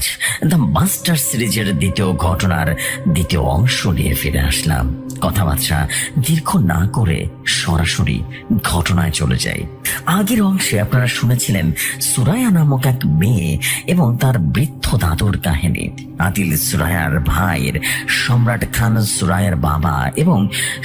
আজ the master সিরিজের দ্বিতীয় ঘটনার দ্বিতীয় অংশ নিয়ে ফিরে আসলাম। কথাবার্তা দীর্ঘ না করে সরাসরি ঘটনায় চলে যাই। আগের অংশে আপনারা শুনেছিলেন সুরাইয়া নামক এক মেয়ে এবং তার বৃদ্ধ দাদুর কাহিনী। আদিল সুরাইয়ার ভাইয়ের সম্রাট খান সুরাইয়ার বাবা এবং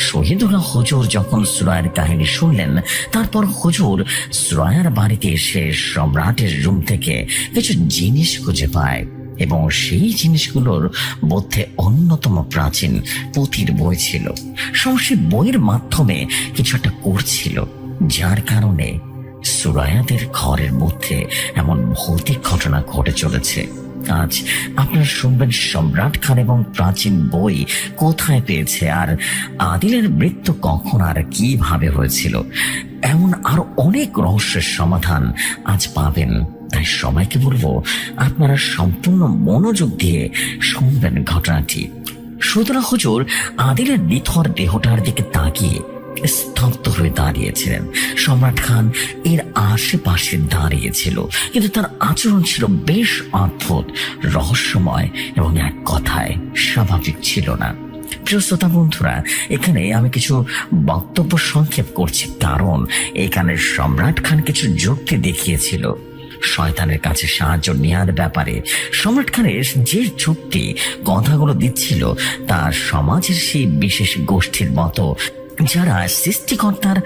শহীদুল্লাহ হুজুর যখন সুরাইয়ার কাহিনী শুনলেন, তারপর হুজুর সুরাইয়ার বাড়িতে এসে সম্রাটের রুম থেকে কিছু জিনিস খুঁজে পায় এবং সেই জিনিসগুলোর মধ্যে অন্যতম প্রাচীন পুঁথির বই ছিল। সেই বইয়ের মাধ্যমে কিছু একটা করছিল, যার কারণে সুরাইয়াদের ঘরের মধ্যে এমন ভৌতিক ঘটনা ঘটে চলেছে। আজ আপনারা শুনবেন সম্রাট খান এবং প্রাচীন বই কোথায় পেয়েছে, আর আদিলের মৃত্যু কখন আর কিভাবে হয়েছিল, এমন আরো অনেক রহস্যের সমাধান আজ পাবেন। তাই সবাইকে বলবো আপনারা সম্পূর্ণ মনোযোগ দিয়ে শুনবেন ঘটনাটি। সুতরাং হুজুর আদিলের নিথর দেহটার দিকে তাকিয়ে স্তব্ধ হয়ে দাঁড়িয়েছিলেন। সম্রাট খান এর আশেপাশে দাঁড়িয়েছিল, কিন্তু তার আচরণ ছিল বেশ অদ্ভুত, রহস্যময় এবং এক কথায় স্বাভাবিক ছিল না। প্রিয় শ্রোতা বন্ধুরা, এখানে আমি কিছু বক্তব্য সংক্ষেপ করছি, কারণ এখানে সম্রাট খান কিছু যুক্তি দেখিয়েছিল শয়তানের কাছে সাহায্য নেওয়ার ব্যাপারে। সম্রাট খানের যে যুক্তি কথাগুলো দিচ্ছিল তা সমাজের সেই বিশেষ গোষ্ঠীর মতো যারা সৃষ্টিকর্তার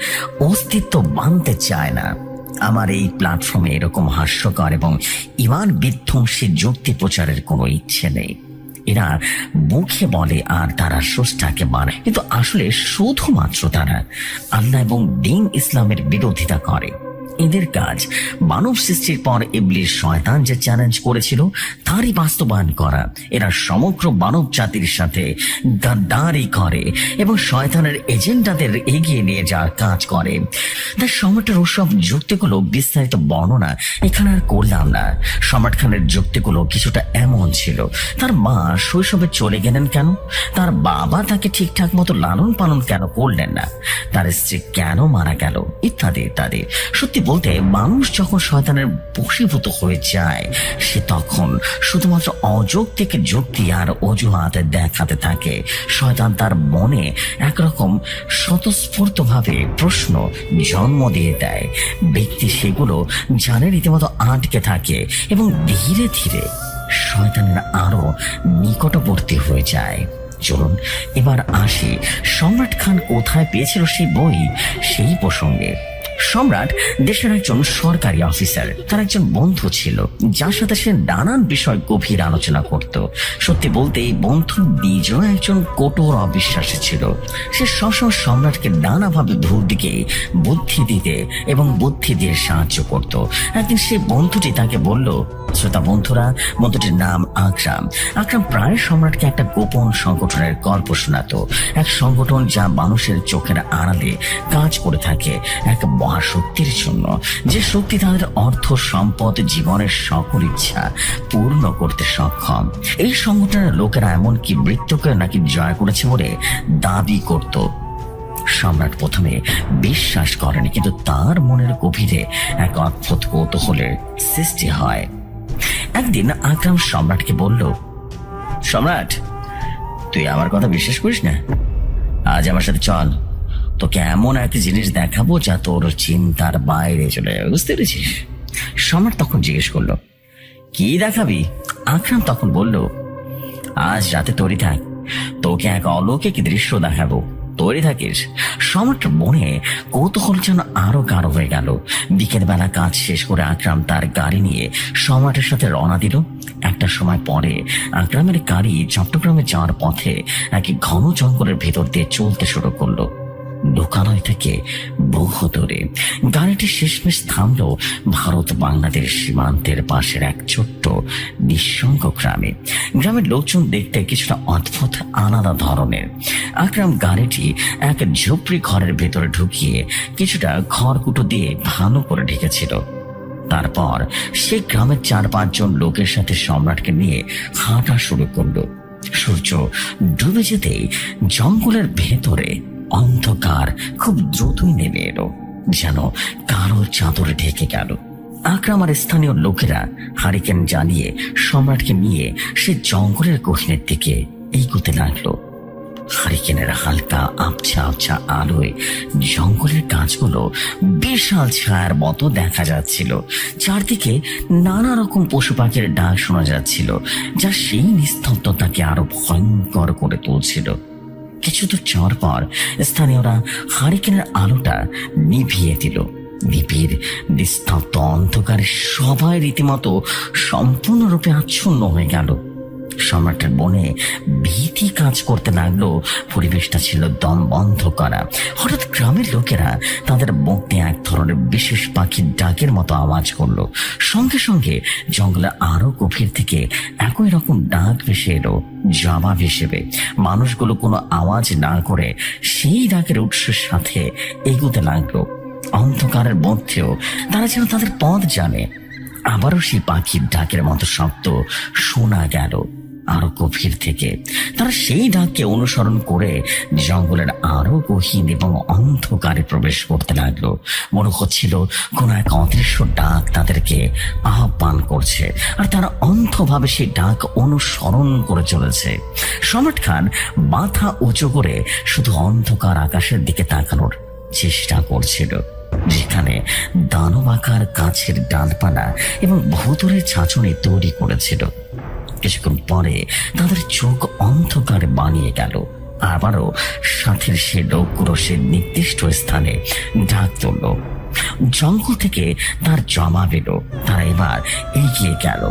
অস্তিত্ব মানতে চায় না। আমার এই প্ল্যাটফর্মে এরকম হাস্যকর এবং ইমান বিধ্বংসী যুক্তি প্রচারের কোনো ইচ্ছে নেই। এরা মুখে বলে আর তারা স্রষ্টাকে মানে, কিন্তু আসলে শুধুমাত্র তারা আল্লাহ এবং দ্বীন ইসলামের বিরোধিতা করে। এদের কাজ মানব সৃষ্টির পর ইবলিস শয়তান যে চ্যালেঞ্জ করেছিল তারই বাস্তবায়ন করা। এরা সমগ্র মানব জাতির সাথে গাদ্দারি করে এবং শয়তানের এজেন্ডাদের এগিয়ে নিয়ে যাওয়ার কাজ করে। তাই সম্রাটের ওসব যুক্তিগুলো বিস্তারিত বর্ণনা এখানে আর করলাম না। সম্রাট খানের যুক্তিগুলো কিছুটা এমন ছিল: তার মা শৈশবে চলে গেলেন কেন, তার বাবা তাকে ঠিকঠাক মতো লালন পালন কেন করলেন না, তার স্ত্রী কেন মারা গেল, ইত্যাদি ইত্যাদি। সত্যি বলতে, মানুষ যখন শয়তানের বশীভূত হয়ে যায়, সে তখন শুধুমাত্র অযৌক্তিক যুক্তি আর অজুহাত দেখাতে থাকে। শয়তান তার মনে একরকম স্বতঃস্ফূর্তভাবে প্রশ্ন জন্ম দিয়ে দেয়। ব্যক্তি সেগুলো জানে রীতিমতো আটকে থাকে এবং ধীরে ধীরে শয়তানের আরো নিকটবর্তী হয়ে যায়। চলুন এবার আসি সম্রাট খান কোথায় পেয়েছিল সেই বই, সেই প্রসঙ্গে। সম্রাট দেশের একজন সরকারি অফিসার। তার একজন বন্ধু ছিল যার সাথে সে নানান বিষয় গভীর আলোচনা করত। সত্যি বলতে, এই বন্ধু নিজেও একজন কঠোর অবিশ্বাসী ছিল। সে সবসময় সম্রাটকে নানাভাবে ভুল দিকে বুদ্ধি দিতে এবং বুদ্ধি দিয়ে সাহায্য করত। একদিন সেই বন্ধুটি তাকে বলল, শ্রোতা বন্ধুরা, বন্ধুটির নাম আকরাম। আকরাম প্রায় সম্রাটকে একটা গোপন সংগঠনের গল্প শোনাতো। এক সংগঠন যা মানুষের চোখের আড়ালে কাজ করে থাকে এক মহাশক্তির জন্য, যে শক্তি তাদের অর্থ, সম্পদ, জীবনের সকল ইচ্ছা পূর্ণ করতে সক্ষম। এই সংগঠনের লোকেরা এমনকি মৃত্যুকে নাকি জয় করেছে বলে দাবি করত। সম্রাট প্রথমে বিশ্বাস করেনি, কিন্তু তার মনের গভীরে এক অদ্ভুত কৌতূহলের সৃষ্টি হয়। একদিন আকরাম সম্রাটকে বলল, সম্রাট, তুই আমার কথা বিশ্বাস করিস না? আজ আমার সাথে চল, তোকে এমন এক জিনিস দেখাবো যা তোর চিন্তার বাইরে চলে যাবে, বুঝতে পেরেছিস? সম্রাট তখন জিজ্ঞেস করলো, কি দেখাবি? আকরাম তখন বলল, আজ রাতে তৈরি থাক, তোকে এক অলৌকিক দৃশ্য দেখাবো, তৈরি থাকিস। সম্রাট মনে কৌতূহল যেন আরো গাঢ় হয়ে গেল। বিকেল বেলা কাজ শেষ করে আকরাম তার গাড়ি নিয়ে সম্রাটের সাথে রওনা দিল। একটা সময় পরে আকরামের গাড়ি চট্টগ্রামে যাওয়ার পথে এক ঘন জঙ্গলের ভেতর দিয়ে চলতে শুরু করলো। লোকালয় থেকে বহু দূরে গাড়িটি শেষমেশ থামলো ভারত বাংলাদেশ সীমান্তের পাশের এক ছোট্ট নিঃসঙ্গ গ্রামে। গ্রামের লোকজন দেখতে কিছুটা অদ্ভুত, আলাদা ধরনের। আকরাম গাড়িটি এক ঝুপড়ি ঘরের ভেতরে ঢুকিয়ে কিছুটা খড়কুটো দিয়ে ভালো করে ঢেকেছিল। তারপর সে গ্রামের 4-5 জন লোকের সাথে সম্রাটকে নিয়ে হাঁটা শুরু করলো। সূর্য ডুবে যেতেই জঙ্গলের ভেতরে অন্ধকার খুব দ্রুতই নেমে এলো, যেন কারো চাদরে ঢেকে গেল। আকরাম আর স্থানীয় লোকেরা হারিকেন জ্বালিয়ে সম্রাটকে নিয়ে সে জঙ্গলের গহীনের দিকে এগোতে লাগলো। হারিকেনের হালকা আবছা আবছা আলোয় জঙ্গলের গাছগুলো বিশাল ছায়ার মতো দেখা যাচ্ছিল। চারদিকে নানা রকম পশু পাখির ডাক শোনা যাচ্ছিল, যা সেই নিস্তব্ধতাকে আরো ভয়ঙ্কর করে তুলছিল। কিছু দূর যাওয়ার পর স্থানীয়রা হারিকেনের আলোটা নিভিয়ে দিল। নিবিড় নিস্তব্ধ অন্ধকারে সবাই রীতিমতো সম্পূর্ণরূপে আচ্ছন্ন হয়ে গেল। সম্রাটের মনে ভীতি কাজ করতে লাগলো। পরিবেশটা ছিল দম বন্ধ করা। হঠাৎ গ্রামের লোকেরা তাদের মুখ দিয়ে এক ধরনের বিশেষ পাখির ডাকের মতো আওয়াজ করলো। সঙ্গে সঙ্গে জঙ্গলের আরো গভীর থেকে একই রকম ডাক ভেসে এলো জবাব হিসেবে। মানুষগুলো কোনো আওয়াজ না করে সেই ডাকের উৎসের সাথে এগোতে লাগলো। অন্ধকারের মধ্যেও তারা যেন তাদের পথ জানে। আবারও সেই পাখির ডাকের মতো শব্দ শোনা গেল আরো গভীর থেকে। তারা সেই ডাককে অনুসরণ করে জঙ্গলের আরো গহীন এবং অন্ধকারে প্রবেশ করতে লাগলো। মনে হচ্ছিল কোন এক অদৃশ্য ডাক তাদেরকে আহ্বান করছে, আর তারা অন্ধভাবে সেই ডাক অনুসরণ করে চলেছে। সম্রাট খান মাথা উঁচু করে শুধু অন্ধকার আকাশের দিকে তাকানোর চেষ্টা করছিল, যেখানে দানব আকার গাছের ডালপালা এবং ভূতুরের ছাঁচনি তৈরি করেছিল। কিছুক্ষণ পরে তাদের চোখ অন্ধকারে বানিয়ে গেল। আবারও সাথের সে লোকগুলো সে নির্দিষ্ট স্থানে ডাক তুলল। জঙ্গল থেকে তার জবাব এলো। তারা এবার এগিয়ে গেল।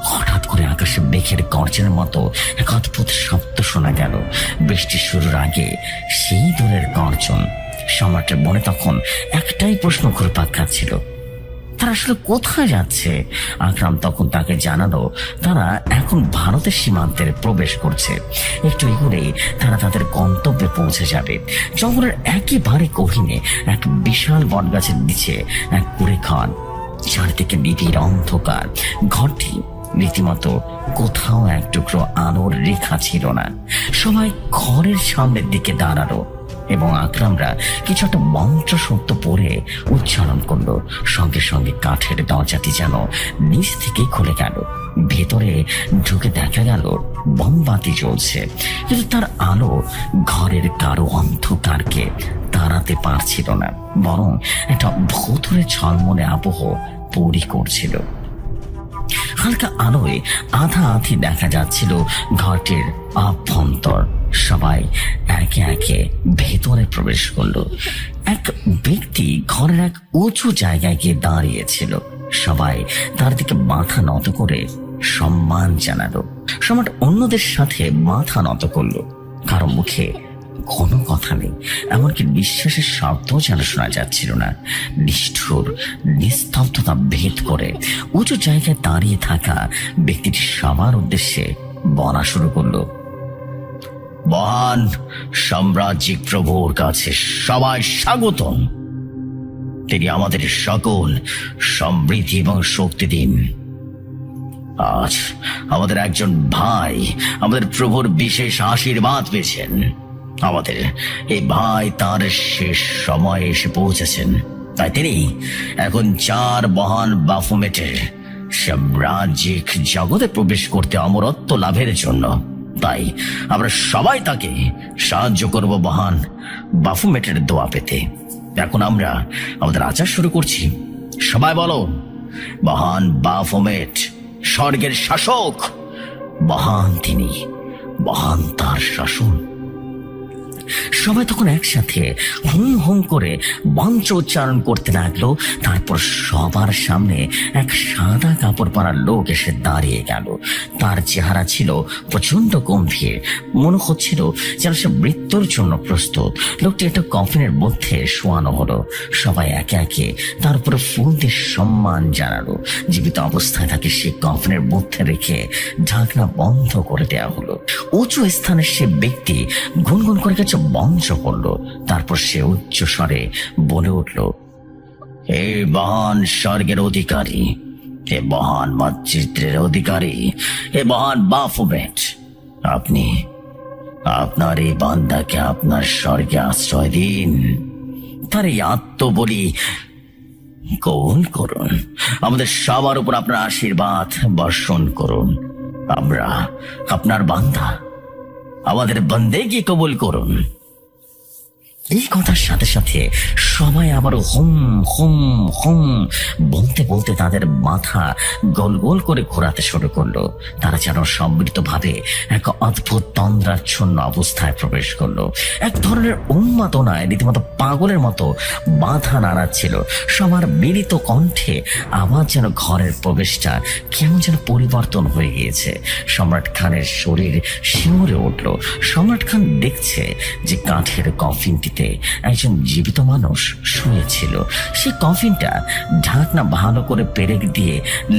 হঠাৎ করে আকাশে মেঘের গর্জনের মতো এক অদ্ভুত শব্দ শোনা গেল। বৃষ্টি শুরুর আগে সেই দূরের গর্জন। সম্রাটের মনে তখন একটাই প্রশ্ন ঘুরপাক খাচ্ছিল, তারা আসলে কোথায় যাচ্ছে? আকরাম তখন তাকে জানালো তারা এখন ভারতের সীমান্তের প্রবেশ করছে। একটু এগোলেই তারা তাদের গন্তব্যে পৌঁছে যাবে। জঙ্গলের একেবারে গহীনে এক বিশাল বটগাছের নিচে এক কুড়ে ঘর। চারদিকে নিবিড় অন্ধকার। ঘরটি রীতিমতো কোথাও এক টুকরো আলোর রেখা ছিল না। সবাই ঘরের সামনের দিকে দাঁড়ালো এবং আকরামরা কিছু একটা মন্ত্র শব্দ পড়ে উচ্চারণ করলো। সঙ্গে সঙ্গে কাঠের দরজাটি যেন নিচ থেকে খুলে গেল। ভেতরে ঢুকে দেখা গেল মোমবাতি জ্বলছে, কিন্তু তার আলো ঘরের কারো অন্ধকারকে তাড়াতে পারছিল না, বরং একটা ভূতুরে ঝলমলে আবহ তৈরি করছিল। হালকা আলোয় আধা আধি দেখা যাচ্ছিল ঘরটির অভ্যন্তর। সবাই একে একে ভেতরে প্রবেশ করলো। এক ব্যক্তি ঘরের এক উঁচু জায়গায় গিয়ে দাঁড়িয়েছিল। সবাই তার দিকে মাথা নত করে সম্মান জানালো। সম্রাট অন্যদের সাথে মাথা নত করলো। কারো মুখে কোনো কথা নেই, এমনকি নিঃশ্বাসের শব্দ যেন শোনা যাচ্ছিল না। নিষ্ঠুর নিস্তব্ধতা ভেদ করে উঁচু জায়গায় দাঁড়িয়ে থাকা ব্যক্তিটি সবার উদ্দেশ্যে বলা শুরু করলো, মহান সাম্রাজ্যিক প্রভুর কাছে সবাই স্বাগতম। তিনি আমাদের সকল সমৃদ্ধি এবং শক্তি দিন। আজ আমাদের একজন ভাই আমাদের প্রভুর বিশেষ আশীর্বাদ পেয়েছেন। আমাদের এই ভাই তার শেষ সময়ে এসে পৌঁছেছেন, তাই তিনি এখন 4 মহান বাফুমেটের সাম্রাজ্যিক জগতে প্রবেশ করতে অমরত্ব লাভের জন্য। তাই আমরা সবাই তাকে সাহায্য করব মহান বাফুমেটের দোয়া পেতে। এখন আমরা আমাদের আচার শুরু করছি। সবাই বলো, মহান বাফুমেট স্বর্গের শাসক, মহান তিনি, মহান তার শাসন। সবাই তখন একসাথে হুম হুম করে মন্ত্র উচ্চারণ করতে লাগলো। তারপর সবার সামনে এক সাদা কাপড় পরা লোক এসে দাঁড়িয়ে গেল। তার চেহারা ছিল প্রচন্ড গম্ভীর, মনে হচ্ছিল যেন সে মৃত্যুর জন্য প্রস্তুত। লোকটি একটা কফিনের মধ্যে শোয়ানো হলো। সবাই একে একে তার উপরে ফুল দিয়ে সম্মান জানালো। জীবিত অবস্থায় তাকে সে কফিনের মধ্যে রেখে ঢাকনা বন্ধ করে দেওয়া হলো। উঁচু স্থানের সে ব্যক্তি গুনগুন করে কিছু মন্ত্র করল। তারপর সে উচ্চ স্বরে বলে উঠল, হে মহান স্বর্গের অধিকারী, হে মহান মাতৃত্বের অধিকারী, হে মহান বাফুমেট, আপনি আপনার এই বান্দাকে আপনার স্বর্গে আশ্রয় দিন। তার এই আত্মবলি কবুল করুন, আমাদের সবার উপর আপনার আশীর্বাদ বর্ষণ করুন। আমরা আপনার বান্দা, আমাদের বন্দেগী কবুল করুন। এই কথার সাথে সাথে সবাই আবার হুম হুম হুম বলতে বলতে তাদের মাথা গোল গোল করে ঘোরাতে শুরু করলো। তারা যেন সম্মিলিত ভাবে এক অদ্ভুত তন্দ্রাচ্ছন্ন অবস্থায় প্রবেশ করলো। এক ধরনের উন্মাদনায় রীতিমতো পাগলের মতো মাথা নাড়াচ্ছিল। সবার মিলিত কণ্ঠে আবার যেন ঘরের প্রবেশটা কেমন যেন পরিবর্তন হয়ে গিয়েছে। সম্রাট খানের শরীর শিউরে উঠল। সম্রাট খান দেখছে যে কাঠের কফিনটিতে একজন জীবিত মানুষ শুয়েছিল। সে কফিনটা ঢাকনা ভালো করে পেরেক দিয়ে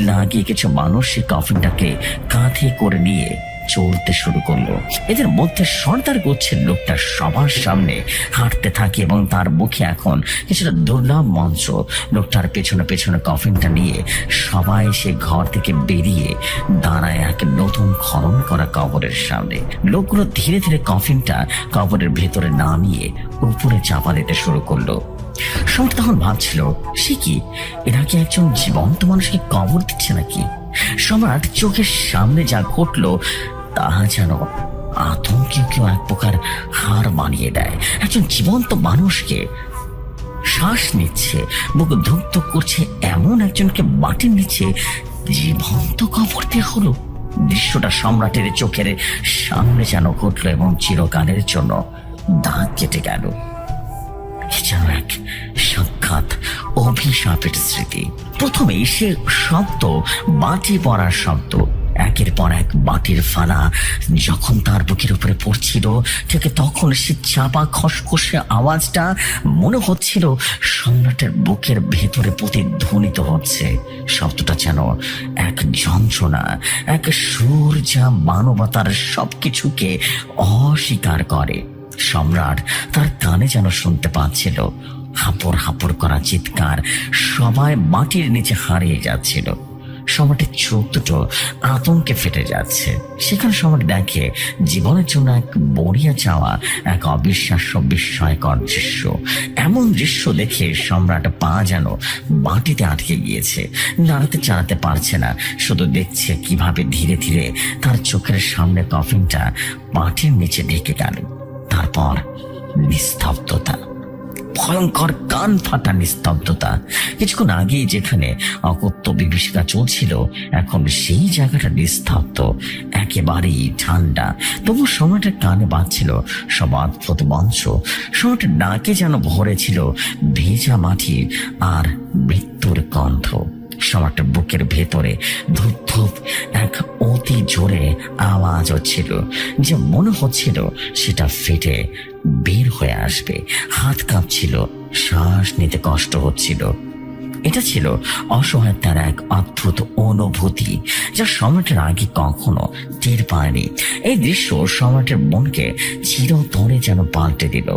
লাগিয়ে কিছু মানুষ সেই কফিনটাকে কাঁধে করে নিয়ে চলতে শুরু করলো। এদের মধ্যে সর্দার গোছের লোকটা সবার সামনে হাঁটতে থাকে এবং তার মুখে এখন কিছুটা দুর্লভ মঞ্চ। লোকটার পেছনে পেছনে কফিনটা নিয়ে সবাই সে ঘর থেকে বেরিয়ে দাঁড়ায় এক নতুন খনন করা কবরের সামনে। লোকগুলো ধীরে ধীরে কফিনটা কবরের ভেতরে নামিয়ে উপরে চাপা দিতে শুরু করলো। সম্রাট তখন ভাবছিল, সে কি, এরা কি একজন জীবন্ত মানুষকে কবর দিচ্ছে নাকি? সম্রাট চোখের সামনে যা ঘটলো তাহা যেন আতঙ্কে কেউ এক প্রকার হার মানিয়ে দেয়। একজন জীবন্ত মানুষকে শ্বাস নিচ্ছে, বুক ধুক ধুক করছে এমন একজনকে মাটির নিচে জীবন্ত কবর দেওয়া হলো। দৃশ্যটা সম্রাটের চোখের সামনে যেন ঘটলো এবং চিরকালের জন্য দাগ কেটে গেল। যেন এক সাক্ষাৎ অভিশাপের স্মৃতি। প্রথমেই সে শব্দ, বাটি পড়ার শব্দ, একের পর এক বাটির ফালা যখন তার বুকের উপরে পড়ছিল, ঠিক তখন সে চাপা খসখসে আওয়াজটা মনে হচ্ছিল সম্রাটের বুকের ভেতরে প্রতিধ্বনিত হচ্ছে। শব্দটা যেন এক যন্ত্রণা, এক সুর যা মানবতার সবকিছুকে অস্বীকার করে। সম্রাট তার কানে যেন শুনতে পাচ্ছিল হাঁপড় হাঁপড় করা চিৎকার, সবাই মাটির নিচে হারিয়ে যাচ্ছিল। সম্রাটের চোখ দুটো আতঙ্কে ফেটে যাচ্ছে। সেখানে সম্রাট দেখে জীবনের জন্য এক বড়িয়া চাওয়া এক অবিশ্বাস্য বিস্ময়কর দৃশ্য। এমন দৃশ্য দেখে সম্রাট পা যেন মাটিতে আটকে গিয়েছে, নাড়াতে চাড়াতে পারছে না, শুধু দেখছে কিভাবে ধীরে ধীরে তার চোখের সামনে কফিনটা মাটির নিচে ঢেকে গেল। তারপর নিস্তব্ধতা, ভয়ঙ্কর কান ফাটা নিস্তব্ধতা। কিছুক্ষণ আগে যেখানে অকথ্য বিভীষিকা চলছিল, এখন সেই জায়গাটা নিস্তব্ধ, একেবারেই ঠান্ডা। তবু সম্রাটের কানে বাজছিল সব অদ্ভুত মঞ্চ। সম্রাটের নাকে যেন ভরেছিল ভেজা মাটি আর মৃত্যুর গন্ধ। সম্রাটের বুকের ভেতরে ধূপ ধূপ এক অতি জোরে আওয়াজ হচ্ছিল, যে মনে হচ্ছিল সেটা ফেটে বের হয়ে আসবে। হাত কাঁপছিল, শ্বাস নিতে কষ্ট হচ্ছিল। এটা ছিল অসহায়তার এক অদ্ভুত অনুভূতি, যা সম্রাটের আগে কখনো টের পায়নি। এই দৃশ্য সম্রাটের মনকে চিরতরে যেন পাল্টে দিল।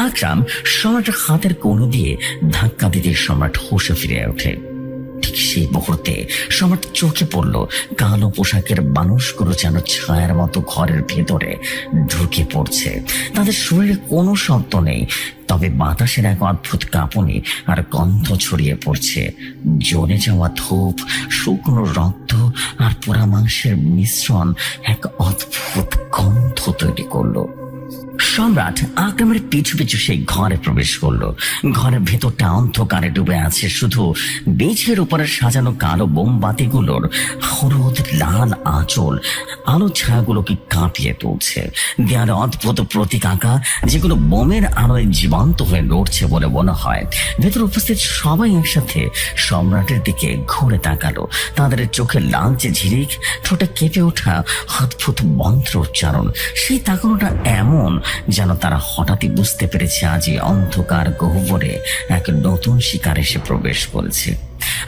আকরাম সম্রাটের হাতের কোণে দিয়ে ধাক্কা দিতে সম্রাট হুঁশে ফিরে ওঠে। ঠিক সেই মুহূর্তে সম্রাট চোখে পড়ল কালো পোশাকের মানুষগুলো যেন ছায়ার মতো ঘরের ভেতরে ঢুকে পড়ছে। তাদের শরীরে কোনো শব্দ নেই, তবে বাতাসের এক অদ্ভুত কাঁপুনি আর গন্ধ ছড়িয়ে পড়ছে। জ্বলে যাওয়া ধূপ, শুকনো রক্ত আর পোড়া মাংসের মিশ্রণ এক অদ্ভুত গন্ধ তৈরি করলো। সম্রাট আকরামের পিছু পিছু সেই ঘরে প্রবেশ করলো। ঘরের ভেতরটা অন্ধকারে ডুবে আছে, শুধু বেঝের উপরে সাজানো কালো মোমবাতিগুলোর হলুদ লাল আঁচল আলো ছায়াগুলোকে কাঁপিয়ে তুলছে। দেয়ালে অদ্ভুত প্রতীক আঁকা, যেগুলো বোমের আলোয় জীবন্ত হয়ে লড়ছে বলে মনে হয়। ভেতর উপস্থিত সবাই একসাথে সম্রাটের দিকে ঘুরে তাকালো। তাদের চোখে লালচে ঝিলিক, ঠোঁটে কেঁপে ওঠা অদ্ভুত মন্ত্র উচ্চারণ। সেই তাকানোটা এমন যেন তারা হঠাৎই বুঝতে পেরেছে আজ এই অন্ধকার গহ্বরে এক নতুন শিকার এসে প্রবেশ করেছে।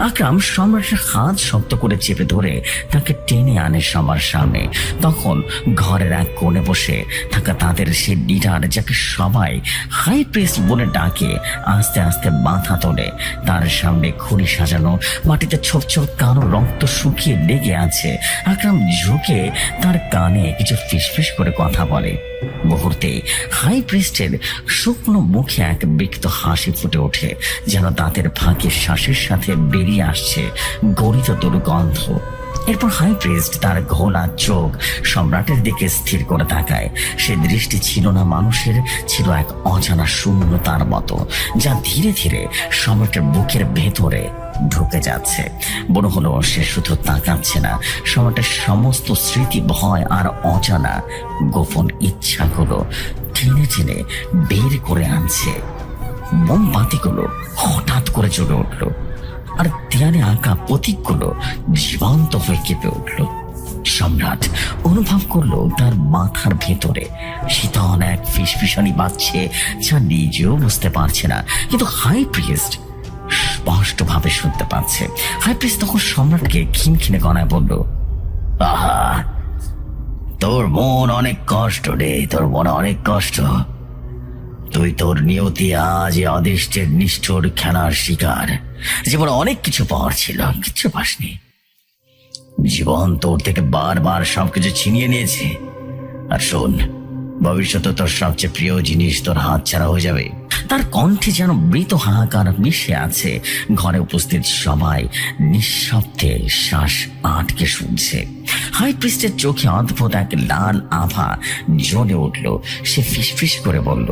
আকরাম সম্রাটের হাত শক্ত করে চেপে ধরে তাকে টেনে আনে সবার সামনে। তখন ঘরের এক কোণে বসে থাকা তাদের সে লিডার, যাকে সবাই হাই প্রিস্ট বলে ডাকে, আস্তে আস্তে মাথা তোলে। তার সামনে খুঁড়ি সাজানো, মাটিতে ছোপ ছোপ কালো রক্ত শুকিয়ে লেগে আছে। আকরাম ঝুঁকে তার কানে কিছু ফিসফিস করে কথা বলে। মুহূর্তে হাই প্রিস্টের শুকনো মুখে এক বিকৃত হাসি ফুটে ওঠে, যেন দাঁতের ফাঁকে শ্বাসের সাথে বেরিয়ে আসছে গলিত দুর্গন্ধ। এরপর হাই প্রিস্ট তার ঘোলা চোখ সম্রাটের দিকে স্থির করে তাকায়। সে দৃষ্টি ছিল না মানুষের, ছিল এক অজানা শূন্যতার মতো, যা ধীরে ধীরে সম্রাটের বুকের ভেতরে ঢুকে যাচ্ছে। মনে হলো সে শুধু তাকাচ্ছে না, সম্রাটের সমস্ত স্মৃতি, ভয় আর অজানা গোপন ইচ্ছাগুলো টেনে টেনে বের করে আনছে। মোমবাতিগুলো হঠাৎ করে জ্বলে উঠল, আর দেয়ালে আঁকা প্রতীকগুলো জীবন্ত হয়ে কেঁপে উঠল। সম্রাট অনুভব করলো তার মাথার ভেতরে শীতল এক ফিসফিসানি বাজছে, যা নিজেও বুঝতে পারছে না, কিন্তু হাই প্রিস্ট স্পষ্টভাবে শুনতে পাচ্ছে। হাই প্রিস্ট তখন সম্রাটকে খিনখিনে গলায় বলল, আহা, তোর মন অনেক কষ্ট রে, তোর মনে অনেক কষ্ট। তুই তোর নিয়তি আজ অদৃষ্টের নিষ্ঠুর খেলার শিকার। জীবনে অনেক কিছু পাওয়ার ছিল, কিচ্ছু পাসনি। জীবন তোর থেকে বারবার সবকিছু ছিনিয়ে নিয়েছে। আর শোন, ভবিষ্যতে তোর সবচেয়ে প্রিয় জিনিস তোর হাত ছাড়া হয়ে যাবে। তার কণ্ঠে যেন মৃত হাহাকার মিশে আছে। ঘরে উপস্থিত সবাই নিঃশব্দে শ্বাস আটকে শুনছে। হাই প্রিস্টের চোখে অদ্ভুত এক লাল আভা জ্বলে উঠল। সে ফিসফিস করে বলল,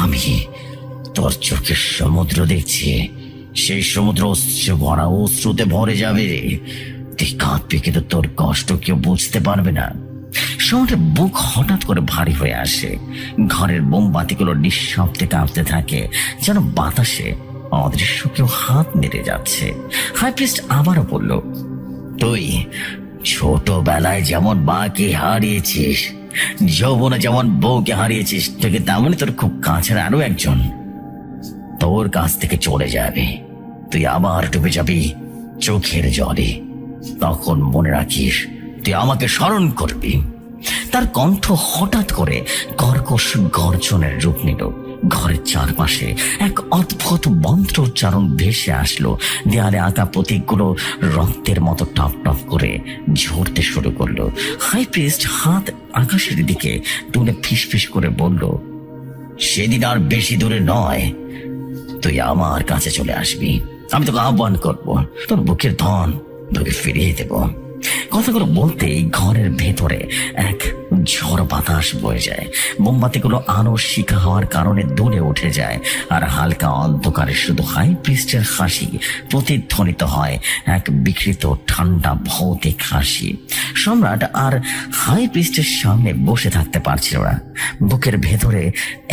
আমি তোর চোখের সমুদ্র দেখছি। সেই সমুদ্র ভরা অশ্রুতে ভরে যাবে। তুই কাঁদবি, কিন্তু তোর কষ্ট কেউ বুঝতে পারবে না। সম্রাটের বুক হঠাৎ করে ভারী হয়ে আসে। ঘরের মোমবাতিগুলো নিঃশব্দে কাঁপতে থাকে, যেন বাতাসে অদৃশ্য কেউ হাত মেরে যাচ্ছে। হাই প্রিস্ট আবারও বলল, তুই ছোটবেলায় যেমন মাকে হারিয়েছিস, যৌবনে যেমন বউকে হারিয়েছিস, ঠিক তেমনই তোর খুব কাছের আরো একজন তোর কাছ থেকে চলে যাবে। তুই আবার ডুবে যাবি চোখের জলে। তখন মনে রাখিস, তুই আমাকে স্মরণ করবি। তার কণ্ঠ হঠাৎ করে কর্কশ গর্জনের রূপ নিল। ঘরের চারপাশে এক অদ্ভুত মন্ত্র উচ্চারণ ভেসে আসলো। দেয়ালে আঁকা প্রতীকগুলো রক্তের মতো টপ টপ করে ঝরতে শুরু করলো। হাই প্রিস্ট হাত আকাশের দিকে তুলে ফিসফিস করে বলল, সেদিন আর বেশি দূরে নয়, তুই আমার কাছে চলে আসবি। আমি তোকে আহ্বান করবো, তোর বুকের ধন তোকে ফিরিয়ে দেব। কথাগুলো বলতেই ঘরের ভেতরে এক ঝড় বাতাস বয়ে যায়। মোমবাতিগুলো আলো শিখা হওয়ার কারণে দুলে উঠে যায়, আর হালকা অন্ধকারে শুধু হাই প্রিস্টের হাসি প্রতিধ্বনিত হয়, এক বিকৃত ঠান্ডা ভৌতিক হাসি। সম্রাট আর হাই প্রিস্টের সামনে বসে থাকতে পারছিল না। বুকের ভেতরে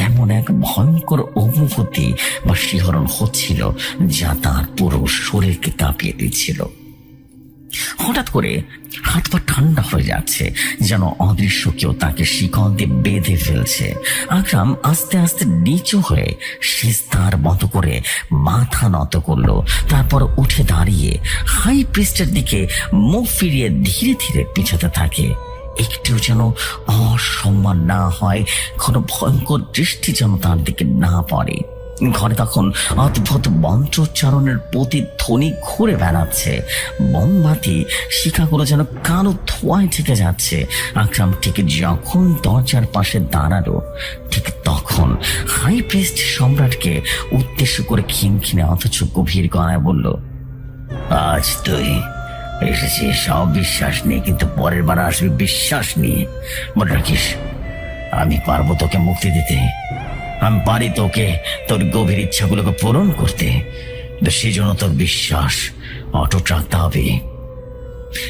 এমন এক ভয়ঙ্কর অনুভূতি বা শিহরণ হচ্ছিল, যা তার পুরো শরীরকে কাঁপিয়ে দিচ্ছিল। হঠাৎ করে হাত পা ঠান্ডা হয়ে যাচ্ছে, যেন অদৃশ্য কেউ তাকে শিকল দিয়ে বেঁধে ফেলছে। আকরাম আস্তে আস্তে নিচু হয়ে সিজদার মতো করে মাথা নত করলো। তারপর উঠে দাঁড়িয়ে হাই প্রিস্টের দিকে মুখ ফিরিয়ে ধীরে ধীরে পিছাতে থাকে। একটু যেন অসম্মান না হয়, কোনো ভয়ঙ্কর দৃষ্টি যেন তার দিকে না পড়ে। ঘরে তখন অদ্ভুত মন্ত্রোচ্চারণের প্রতিধ্বনি ঘুরে বেড়াচ্ছে। মোমবাতি শিখাগুলো যেন কালো ধোঁয়ায় থেকে যাচ্ছে। আকরাম ঠিক যখন দরজার পাশে দাঁড়ালো, ঠিক তখন হাই প্রিস্ট সম্রাটকে উদ্দেশ্য করে খিনখিনে অথচ গভীর গলায় বলল, আজ তুই এসেছিস সব বিশ্বাস নিয়ে, কিন্তু পরের বার আসবি বিশ্বাস নিয়ে। মনে রাখিস, আমি পারবো তোকে মুক্তি দিতে, আমি পারি তোকে তোর গভীর ইচ্ছাগুলোকে পূরণ করতে, সেই জন্য তোর বিশ্বাস অটুট রাখতে হবে।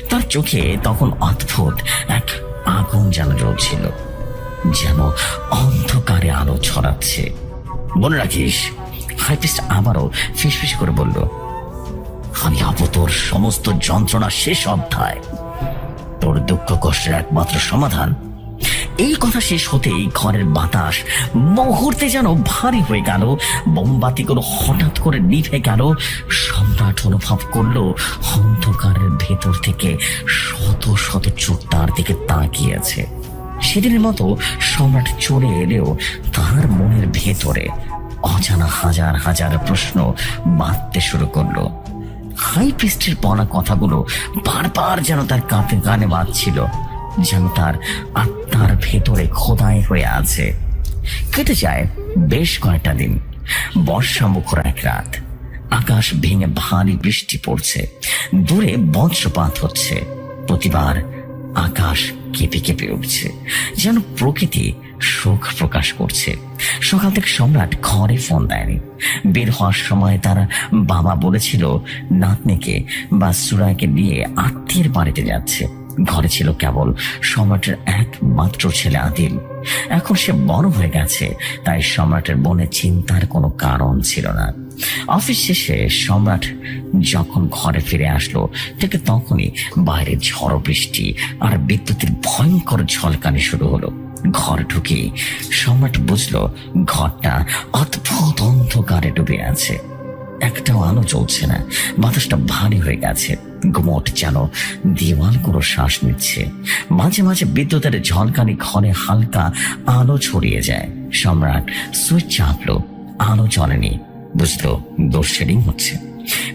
তার চোখে তখন অদ্ভুত এক আগুন যেন জ্বলছিল, যেন অন্ধকারে আলো ছড়াচ্ছে। মনে রাখিস, হাই প্রিস্ট আবারও ফিসফিস করে বলল, আমি হব তোর সমস্ত যন্ত্রণা শেষ অধ্যায়, তোর দুঃখ কষ্টের একমাত্র সমাধান। এই কথা শেষ হতেই ঘরের বাতাস মুহূর্তে যেন ভারী হয়ে গেল। মোমবাতিগুলো হঠাৎ করে নিভে গেল। সম্রাট অনুভব করলো অন্ধকারের ভেতর থেকে শত শত চোখ তার দিকে তাকিয়েছে। সেদিনের মতো সম্রাট চলে এলেও তার মনের ভেতরে অজানা হাজার হাজার প্রশ্ন বাঁধতে শুরু করলো। হাই প্রিস্টের বলা কথাগুলো বারবার যেন তার কানে বাজছিল। যেন তার আত্মার ভেতরে খোদাই হয়ে আছে। কেটে যায় বেশ কয়েকটা দিন। বর্ষা মুখর এক রাত, আকাশ ভেঙে ভারী বৃষ্টি পড়ছে, দূরে বজ্রপাত হচ্ছে। প্রতিবার আকাশ কেঁপে কেঁপে উঠছে, যেন প্রকৃতি শোক প্রকাশ করছে। সকাল থেকে সম্রাট ঘরে ফোন দেয়নি। বের হওয়ার সময় তার বাবা বলেছিল নাতনিকে বা সুরাইকে নিয়ে আত্মীয়ের বাড়িতে যাচ্ছে। ঘরে ছিল কেবল সম্রাটের একমাত্র ছেলে আদিল। এখন সে বড় হয়ে গেছে, তাই সম্রাটের মনে চিন্তার কোনো কারণ ছিল না। অফিস শেষে সম্রাট যখন ঘরে ফিরে আসলো, ঠিক তখনই বাইরে ঝড় বৃষ্টি আর বিদ্যুতের ভয়ঙ্কর ঝলকানি শুরু হলো। ঘর ঢুকে সম্রাট বুঝলো ঘরটা অদ্ভুত অন্ধকারে ডুবে আছে। একটাও আলো জ্বলছে না, বাতাসটা ভারী হয়ে গেছে, ঘুমট যেন দেওয়ালগুলো শ্বাস নিচ্ছে। মাঝে মাঝে বিদ্যুতের ঝলকানি ঘরে হালকা আলো ছড়িয়ে যায়। সম্রাট সুইচ চাপলো, আলো জ্বলেনি। বুঝলো লোডশেডিং হচ্ছে।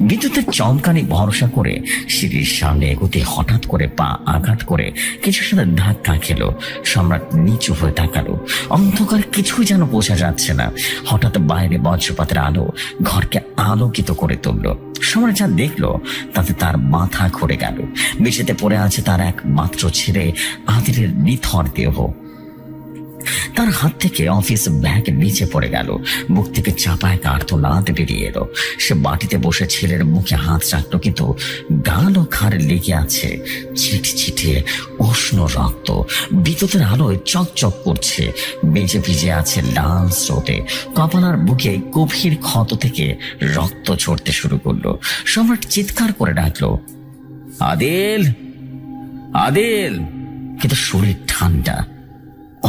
বিদ্যুতের চমকানি ভরসা করে সিঁড়ির সামনে এগোতে হঠাৎ করে পা আঘাত করে কিছুর সাথে ধাক্কা খেলো। সম্রাট নিচু হয়ে তাকালো। অন্ধকার কিছুই যেন বোঝা যাচ্ছে না। হঠাৎ বাইরে বজ্রপাতের আলো ঘরকে আলোকিত করে তুললো। সম্রাট যা দেখলো তাতে তার মাথা ঘুরে গেল। মেঝেতে পড়ে আছে তার একমাত্র ছেলে আদিলের নিথর দেহ। তার হাত থেকে অফিস ব্যাগ নিচে পড়ে গেল। বুক থেকে চাপায় আর্তনাদ বেরিয়ে এলো। সে মাটিতে বসে ছেলের মুখে হাত রাখলো, কিন্তু গাল ও ঘাড় লেগে আছে ছিটছিটে উষ্ণ রক্ত। বিদ্যুতের আলোয় চকচক করছে। বেজে ভিজে আছে লাল স্রোতে। কপালার বুকে গভীর ক্ষত থেকে রক্ত ঝরতে শুরু করলো। সম্রাট চিৎকার করে ডাকলো, আদিল, আদিল! কিন্তু শরীর ঠান্ডা।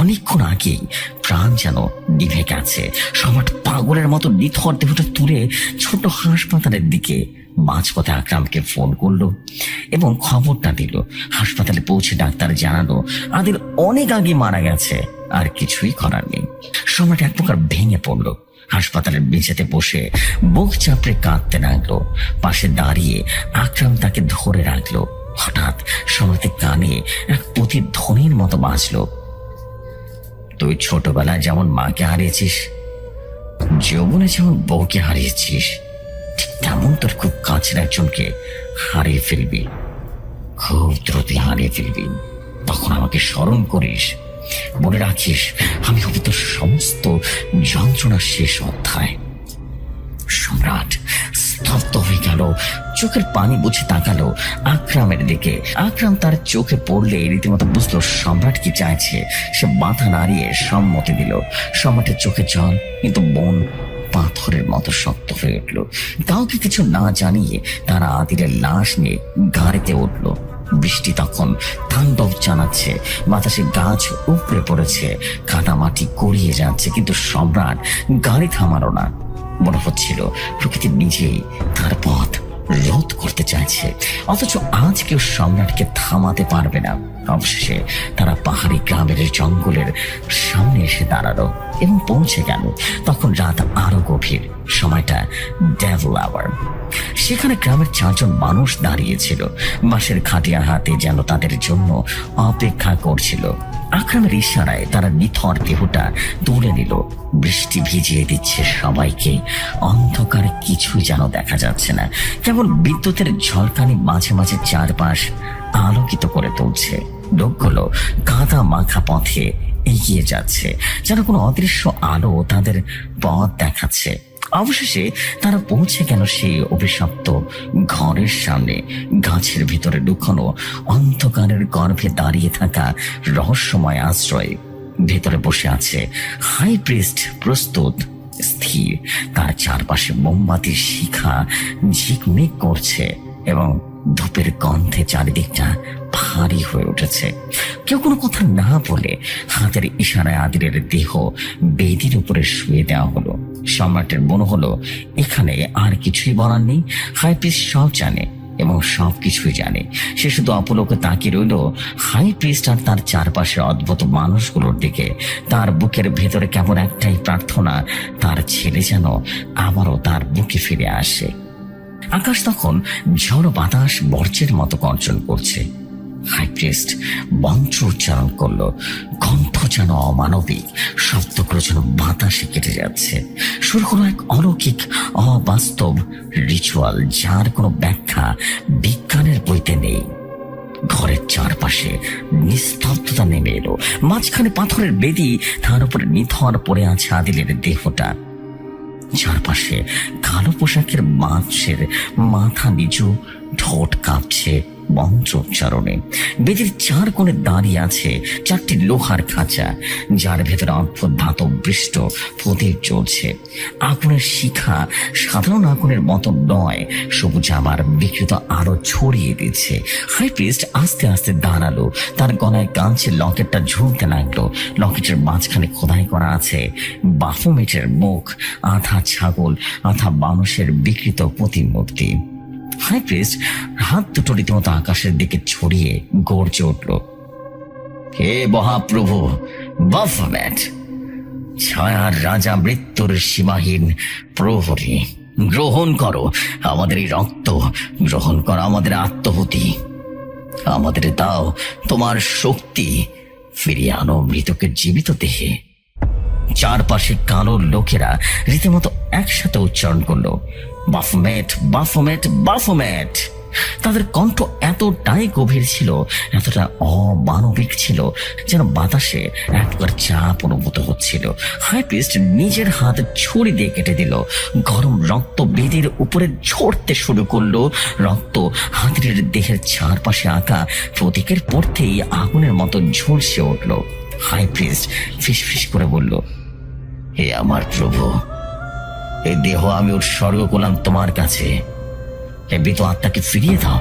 অনেকক্ষণ আগেই প্রাণ যেন নিভে গেছে। সম্রাট পাগলের মতো নিথর দেহটা তুলে ছোট হাসপাতালের দিকে মাঝপথে আকরামকে ফোন করলো এবং খবরটা দিল। হাসপাতালে পৌঁছে ডাক্তার জানালো আদিল অনেক আগে মারা গেছে, আর কিছুই করার নেই। সম্রাট এক প্রকার ভেঙে পড়লো। হাসপাতালের মেঝেতে বসে বুক চাপড়ে কাঁদতে লাগলো। পাশে দাঁড়িয়ে আকরাম তাকে ধরে রাখলো। হঠাৎ সম্রাটের কানে এক প্রতিধ্বনির মতো বাজলো, তুই ছোটবেলায় যেমন মাকে হারিয়েছিস, যৌবনে যেমন বউকে হারিয়েছিস, ঠিক তেমন তোর খুব কাছের একজনকে হারিয়ে ফেলবি। খুব দ্রুত হারিয়ে ফেলবি। তখন আমাকে স্মরণ করিস। মনে রাখিস আমি হব তোর সমস্ত যন্ত্রণার শেষ অধ্যায়। সম্রাট স্তব্ধ হয়ে গেল। চোখের পানি বুঝে তাকালো আকরামের দিকে। আকরাম তার চোখে পড়লে রীতিমতো বুঝলো সম্রাট কি চাইছে। সে মাথা নাড়িয়ে সম্মতি দিল। সম্রাটের চোখে জল, কিন্তু মন পাথরের মতো শক্ত হয়ে উঠল। কাউকে কিছু না জানিয়ে তারা আদিলের লাশ নিয়ে গাড়িতে উঠলো। বৃষ্টি তখন তাণ্ডব জানাচ্ছে। বাতাসে গাছ উপড়ে পড়েছে, কাদামাটি গড়িয়ে যাচ্ছে, কিন্তু সম্রাট গাড়ি থামালো না। মনে হচ্ছিল প্রকৃতি নিজেই তার পথ রোধ করতে চাইছে, অথচ আজ কেউ সম্রাটকে থামাতে পারবে না। অবশেষে তারা পাহাড়ি গ্রামের জঙ্গলের সামনে এসে দাঁড়ালো এবং পৌঁছে গেল। তখন রাত আরো গভীর, সময়টা ডেভিল আওয়ার। সেখানে গ্রামের 4 জন মানুষ দাঁড়িয়েছিল, বাঁশের খাটিয়া হাতে, যেন তাদের জন্য অপেক্ষা করছিল। আকরামের ইশারায় তারা নিথর দেহটা তুলে নিল। বৃষ্টি ভিজিয়ে দিচ্ছে সবাইকে। অন্ধকারে কিছুই যেন দেখা যাচ্ছে না, কেবল বিদ্যুতের ঝলকানি মাঝে মাঝে চারপাশ আলোকিত করে তুলছে। লোকগুলো কাদা মাখা পথে এগিয়ে যাচ্ছে, যেন কোনো অদৃশ্য আলো তাদের পথ দেখাচ্ছে। অবশেষে তারা পৌঁছে গেল সেই অভিশপ্ত ঘরের সামনে। গাছের ভিতরে লুকানো অন্ধকারের গর্ভে দাঁড়িয়ে থাকা রহস্যময় আশ্রয়। ভেতরে বসে আছে হাই প্রিস্ট, প্রস্তুত, স্থির। তার চারপাশে মোমবাতির শিখা ঝিকমিক করছে এবং ধূপের গন্ধে চারিদিকটা ভারী হয়ে উঠেছে। কেউ কোনো কথা না বলে হাতের ইশারায় আদিলের দেহ বেদির উপরে শুয়ে দেওয়া হলো। সম্রাটের মনে হলো এখানে আর কিছুই বলার নেই। হাই প্রিস্ট সব জানে এবং সবকিছুই জানে। সে শুধু অপলোকে তাকিয়ে রইল হাই প্রিস্ট আর তার চারপাশে অদ্ভুত মানুষগুলোর দিকে। তার বুকের ভেতরে কেমন একটাই প্রার্থনা, তার ছেলে যেন আবারও তার বুকে ফিরে আসে। আকাশ তখন ঝড় বাতাস বর্জ্যের মতো গর্জন করছে। হাই প্রিস্ট মন্ত্র উচ্চারণ করলো। কণ্ঠ যেন অমানবিক, শব্দগুলো যেন বাতাসে কেটে যাচ্ছে। শুরু হলো এক অলৌকিক অবাস্তব রিচুয়াল, যার কোনো ব্যাখ্যা বিজ্ঞানের বইতে নেই। ঘরের চারপাশে নিস্তব্ধতা নেমে এলো। মাঝখানে পাথরের বেদি, তার উপরে নিথর পড়ে আছে আদিলের দেহটা। চারপাশে কালো পোশাকের মানুষের মাথা নিচু, ঠোঁট কাঁপছে মন্ত্র উচ্চারণে। বেদির চার কোণে দাঁড়িয়ে আছে চারটি লোহার খাঁচা, যার ভেতরে অদ্ভুত ধাতব বৃষ্ট প্রদীপ জ্বলছে। আগুনের শিখা সাধারণ আগুনের মতো নয়, সবুজ আবার বিকৃত আলো ছড়িয়ে দিচ্ছে। হাই প্রিস্ট আস্তে আস্তে দাঁড়ালো। তার গলায় কাঁচের লকেটটা ঝুলতে লাগলো। লকেটের মাঝখানে খোদাই করা আছে বাফুমেটের মুখ, আধা ছাগল আধা মানুষের বিকৃত প্রতিমূর্তি। হাই প্রিস্ট হাত দুটো রীতিমতো আকাশের দিকে ছড়িয়ে গর্জে উঠল, হে মহাপ্রভু বাফমেট, ছায়ার রাজা, মৃত্যুর সীমাহীন প্রহরী, গ্রহণ করো আমাদের এই রক্ত, গ্রহণ করো আমাদের আত্মহুতি, আমাদের দাও তোমার শক্তি, ফিরিয়ে আনো মৃতকে জীবিত দেহে। চারপাশে কালো লোকেরা রীতিমতো একসাথে উচ্চারণ করলো, বাফমেট বাফমেট বাফমেট। তাদের কণ্ঠ এতটাই গভীর ছিল, এতটা অমানবিক ছিল, যেন বাতাসে একবার চাপ অনুভূত হচ্ছিল। হাই প্রিস্ট নিজের হাত ছুরি দিয়ে কেটে দিল। গরম রক্ত বেদির উপরে ঝরতে শুরু করলো। রক্ত হাতির দেহের চারপাশে আঁকা প্রতীকের পড়তেই আগুনের মতো ঝলসে উঠল। হাই প্রিস্ট ফিসফিস করে বলল, হে আমার প্রভু, এই দেহ আমি উৎসর্গ করলাম তোমার কাছে। হে মৃত আত্মাকে ফিরিয়ে দাও,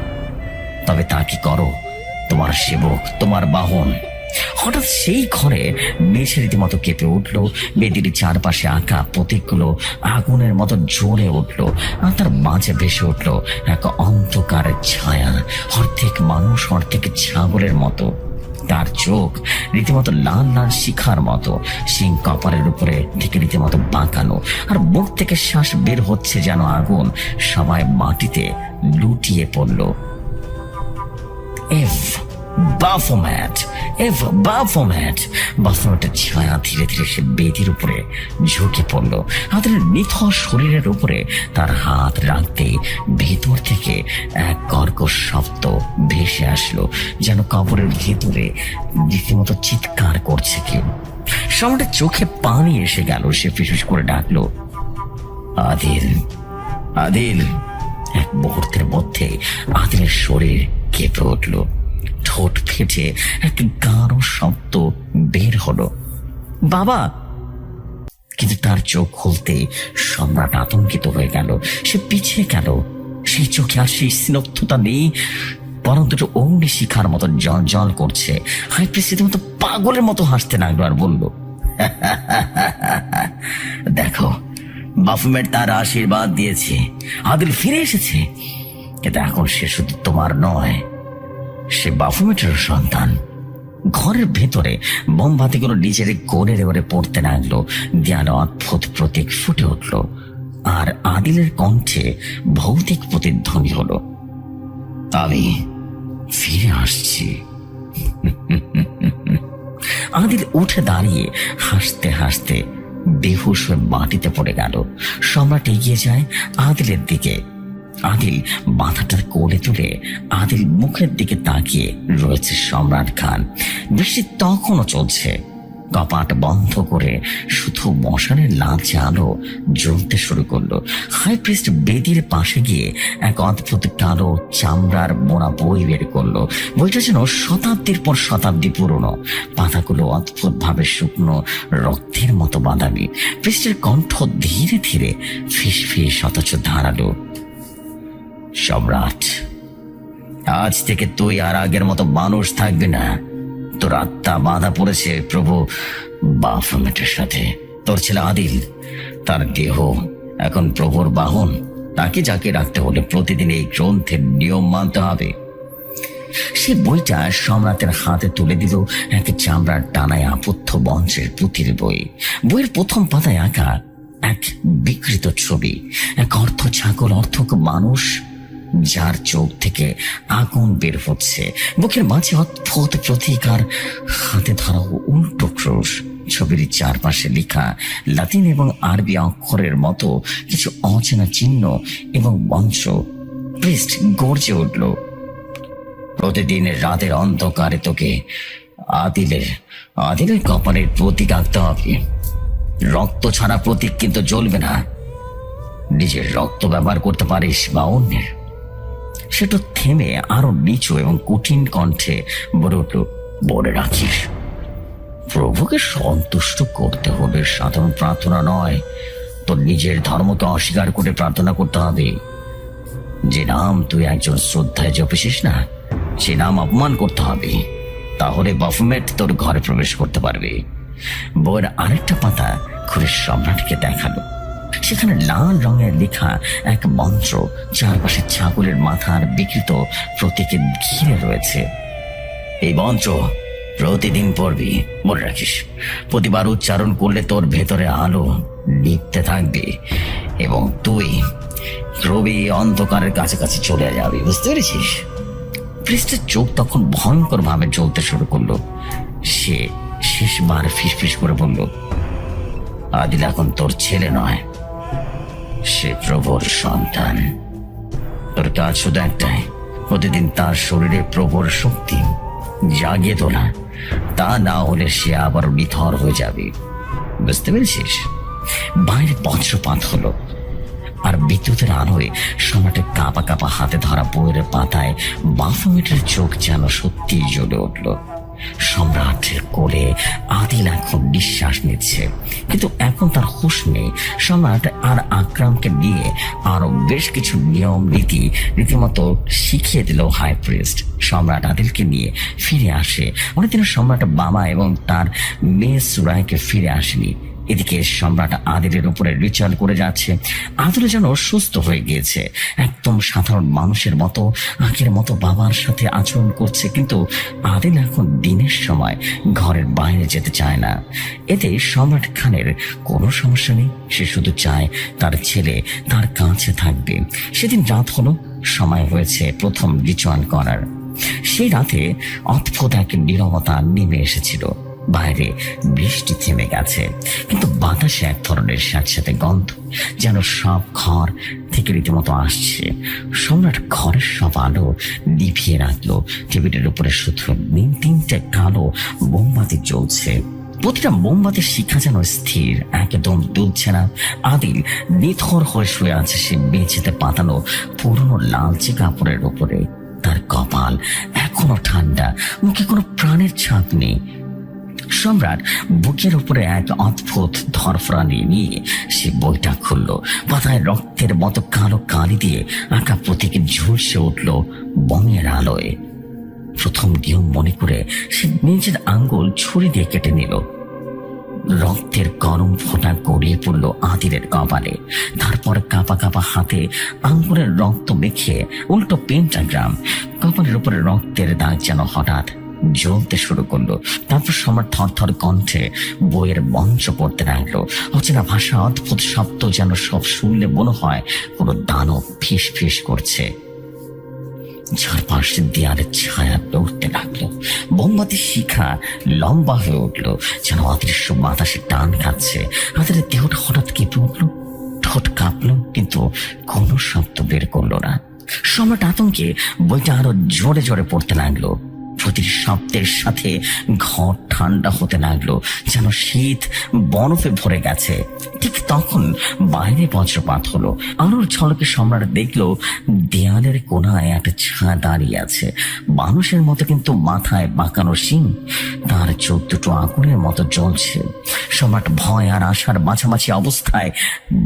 তবে তা কি করো তোমার সেবক, তোমার বাহন। হঠাৎ সেই ঘরে মেঝে রীতিমতো কেঁপে উঠল। বেদির চারপাশে আঁকা প্রতীকগুলো আগুনের মতো জ্বলে উঠল, আর তার মাঝে ভেসে উঠল এক অন্ধকার ছায়া, অর্ধেক মানুষ অর্ধেক ছাগলের মতো। তার চোখ রীতিমতো লাল লাল শিখার মতো, শিং কপালের উপরে থেকে রীতিমতো বাঁকানো, আর মুখ থেকে শ্বাস বের হচ্ছে যেন আগুন। সবাই মাটিতে লুটিয়ে পড়ল। F বাফোম্যাট, F বাফোম্যাট। বাফোম্যাটের ছায়া ধীরে ধীরে সে বেদির উপরে ঝুঁকে পড়ল। হাতের নিথর শরীরের উপরে তার হাত রাখতে ভেতর থেকে এক কর্কশ শব্দ ভেসে আসলো, যেন কবরের ভেতরে রীতিমতো চিৎকার করছে কেউ। সম্রাটের চোখে পানি এসে গেল। সে ফিসফিস করে ডাকলো, আদিল, আদিল। এক মুহূর্তের মধ্যে আদিলের শরীর কেঁপে উঠল। ঠোঁট ফেটে এক গাঢ় শব্দ বের হলো, বাবা। কিন্তু তার চোখ খুলতে সম্রাট আতঙ্কিত হয়ে গেল। সে পিছিয়ে গেল। সেই চোখে আর সেই স্নিগ্ধতা নেই, বরং দুটো অগ্নি শিখার মতো জল জল করছে। হাই প্রিস্টের মতো পাগলের মতো হাসতে লাগলো আর বলল, দেখো, বাফুমেট তার আশীর্বাদ দিয়েছে, আদিল ফিরে এসেছে। কিন্তু এখন সে শুধু তোমার নয়, সে বাফুমেটের সন্তান। ঘরের ভেতরে মোমবাতিগুলো নিজের কোণে এবারে পড়তে লাগলো। দেয়ালে অদ্ভুত প্রতীক ফুটে উঠল, আর আদিলের কণ্ঠে ভৌতিক প্রতিধ্বনি হলো, আমি ফিরে আসছি। আদিল উঠে দাঁড়িয়ে হাসতে হাসতে বেহুশ হয়ে মাটিতে পড়ে গেল। সম্রাট এগিয়ে যায় আদিলের দিকে। আদিল মাথাটা কোলে তুলে আদিল মুখের দিকে তাকিয়ে রয়েছে সম্রাট খান। বৃষ্টি তখনও চলছে। কপাট বন্ধ করে শুধু মশালের লালচে আলো জ্বলতে শুরু করলো। হাই প্রিস্ট বেদির পাশে গিয়ে এক অদ্ভুত কালো চামড়ার মোড়া বই বের করলো। বইটা যেন শতাব্দীর পর শতাব্দী পুরনো। পাতাগুলো অদ্ভুত ভাবে শুকনো, রক্তের মতো বাদামি। প্রিস্টের কণ্ঠ ধীরে ধীরে ফিস ফিস অথচ ধারালো, সম্রাট, আজ থেকে তুই আর আগের মতো মানুষ থাকবি না। তোর আত্মা বাঁধা পড়েছে প্রভু বাফমেটের সাথে। তোর ছেলে আদিল, তার দেহ এখন প্রভুর বাহন। তাকে যাকে রাখতে হলে প্রতিদিন এই গ্রন্থের নিয়ম মানতে হবে। সে বইটা সম্রাটের হাতে তুলে দিল। এক চামড়ার টানায় আবদ্ধ বংশের পুঁথির বই। বইয়ের প্রথম পাতায় আঁকা এক বিকৃত ছবি, এক অর্ধ ছাগল অর্ধক মানুষ, যার চোখ থেকে আগুন বের হচ্ছে, বুকের মাঝে অদ্ভুত প্রতিকার, হাতে ধরা উল্টো ক্রুশ। ছবির চারপাশে লেখা লাতিন এবং আরবি অক্ষরের মতো কিছু অচেনা চিহ্ন এবং বংশ। প্রিস্ট গর্জে উঠল, প্রতিদিন রাতের অন্ধকারে তোকে আদিলের কপালের প্রতীক আঁকতে হবে। রক্ত ছাড়া প্রতীক কিন্তু জ্বলবে না। নিজের রক্ত ব্যবহার করতে পারিস বা অন্যের। সেটা থেমে আরো নিচু এবং কঠিন কণ্ঠে বলে উঠল, বলে রাখিস, প্রভুকে সন্তুষ্ট করতে হলে সাধারণ প্রার্থনা নয়, তোর নিজের ধর্মকে অস্বীকার করে প্রার্থনা করতে হবে। যে নাম তুই একজন শ্রদ্ধায় জপেছিস না, সে নাম অপমান করতে হবে, তাহলে বাফুমেট তোর ঘরে প্রবেশ করতে পারবে। বইয়ের আরেকটা পাতা খুলে সম্রাটকে দেখালো। সেখানে লাল রঙের লেখা এক মন্ত্র চারপাশে ছাগলের মাথার বিকৃত প্রতীকে ঘিরে রয়েছে। এই মন্ত্র প্রতিদিন পড়বি, মনে রাখিস। প্রতিবার উচ্চারণ করলে তোর ভেতরে আলো নিভতে থাকবে এবং তুই ক্রমে অন্ধকারের কাছাকাছি চলে যাবি, বুঝতে পেরেছিস? পৃষ্ঠের চোখ তখন ভয়ঙ্কর ভাবে জ্বলতে শুরু করলো। সে শেষবার ফিসফিস করে বলল, আদিল এখন তোর ছেলে নয়, সে প্রভুর সন্তান। তোর কাজ শুধু একটাই, প্রতিদিন তার শরীরে প্রভুর শক্তি জাগিয়ে তোলা। তা না হলে সে আবার নিথর হয়ে যাবে, বুঝতে পেরেছিস? বাইরে বজ্রপাত হলো, আর বিদ্যুতের আলোয় সম্রাটের কাঁপা কাঁপা হাতে ধরা বইয়ের পাতায় বাফুমেটের চোখ যেন সত্যি জ্বলে উঠল। সম্রাটের কোলে আদিল এখন নিঃশ্বাস নিচ্ছে, কিন্তু এখন তার হুঁশ নেই। সম্রাট আর আকরামকে নিয়ে আরো বেশ কিছু নিয়ম রীতিমতো শিখিয়ে দিল হাই প্রিস্ট। সম্রাট আদিলকে নিয়ে ফিরে আসে। অনেকদিন সম্রাট বাবা এবং তার মেয়ে সুরাইকে ফিরে আসেনি। এদিকে সম্রাট আদিলের উপরে রিচার্জ করে যাচ্ছে। আদিল যেন সুস্থ হয়ে গিয়েছে, একদম সাধারণ মানুষের মতো আগের মতো বাবার সাথে আচরণ করছে। কিন্তু আদিল এখন দিনের সময় ঘরের বাইরে যেতে চায় না। এতে সম্রাট খানের কোনো সমস্যা নেই, সে শুধু চায় তার ছেলে তার কাছে থাকবে। সেদিন রাত হলো, সময় হয়েছে প্রথম রিচুয়াল করার। সেই রাতে অদ্ভুত এক নীরবতা নেমে এসেছিল। বাইরে বৃষ্টি থেমে গেছে, কিন্তু বাতাসে এক ধরনের স্যাঁতস্যাঁতে গন্ধ যেন সব ঘর থেকে রীতিমতো আসছে। সম্রাট ঘরের সব আলো নিভিয়ে রাখলো। টেবিলের উপরে শুধু তিনটে কালো মোমবাতি জ্বলছে। প্রতিটা মোমবাতির শিখা যেন স্থির, একদম দুলছে না। আদিল নিথর হয়ে শুয়ে আছে সে মেঝেতে পাতানো পুরনো লালচে কাপড়ের উপরে। তার কপাল এখনো ঠান্ডা, মুখে কোনো প্রাণের ছাপ নেই। সম্রাট বুকের উপরে এক অদ্ভুত ধরফরানি নিয়ে সে বইটা খুলল। পাতায় রক্তের মতো কালো কালি দিয়ে আঁকা প্রতীকে ঝলসে উঠল বঙের আলোয়। প্রথম নিয়ম মনে করে সে নিজের আঙ্গুল ছুরি দিয়ে কেটে নিল। রক্তের গরম ফোঁটা গড়িয়ে পড়ল আদিলের কপালে। তারপর কাঁপা কাঁপা হাতে আঙ্গুলের রক্ত মেখে উল্টো পেন্টাগ্রাম। কপালের উপরে রক্তের দাগ যেন হঠাৎ জ্বলতে শুরু করলো। তারপর সম্রাট থরথর কণ্ঠে বইয়ের মঞ্চ পড়তে লাগলো। অচেনা ভাষা, অদ্ভুত শব্দ যেন সব শুনলে মনে হয় কোনো দানব ফিস ফিস করছে। চারপাশে দেয়ালের ছায়া লড়তে লাগলো। মোমবাতির শিখা লম্বা হয়ে উঠলো, যেন অদৃশ্য বাতাসে টান খাচ্ছে। আদিলের দেহটা হঠাৎ কেঁপে উঠলো, ঠোঁট কাঁপলো, কিন্তু কোনো শব্দ বের করলো না। সম্রাট আতঙ্কে বইটা আরো জোরে জোরে পড়তে লাগলো। প্রতিটি শব্দের সাথে ঘর ঠান্ডা হতে লাগলো, যেন শীত বরফে ভরে গেছে। ঠিক তখন বাইরে বজ্রপাত হলো। আলোর ঝলকে সম্রাট দেখলো দেয়ালের কোনায় একটা ছায়া দাঁড়িয়ে আছে, মানুষের মতো কিন্তু মাথায় বাঁকানো শিং। তার চোখ দুটো আগুনের মতো জ্বলছে। সম্রাট ভয় আর আশার মাঝামাঝি অবস্থায়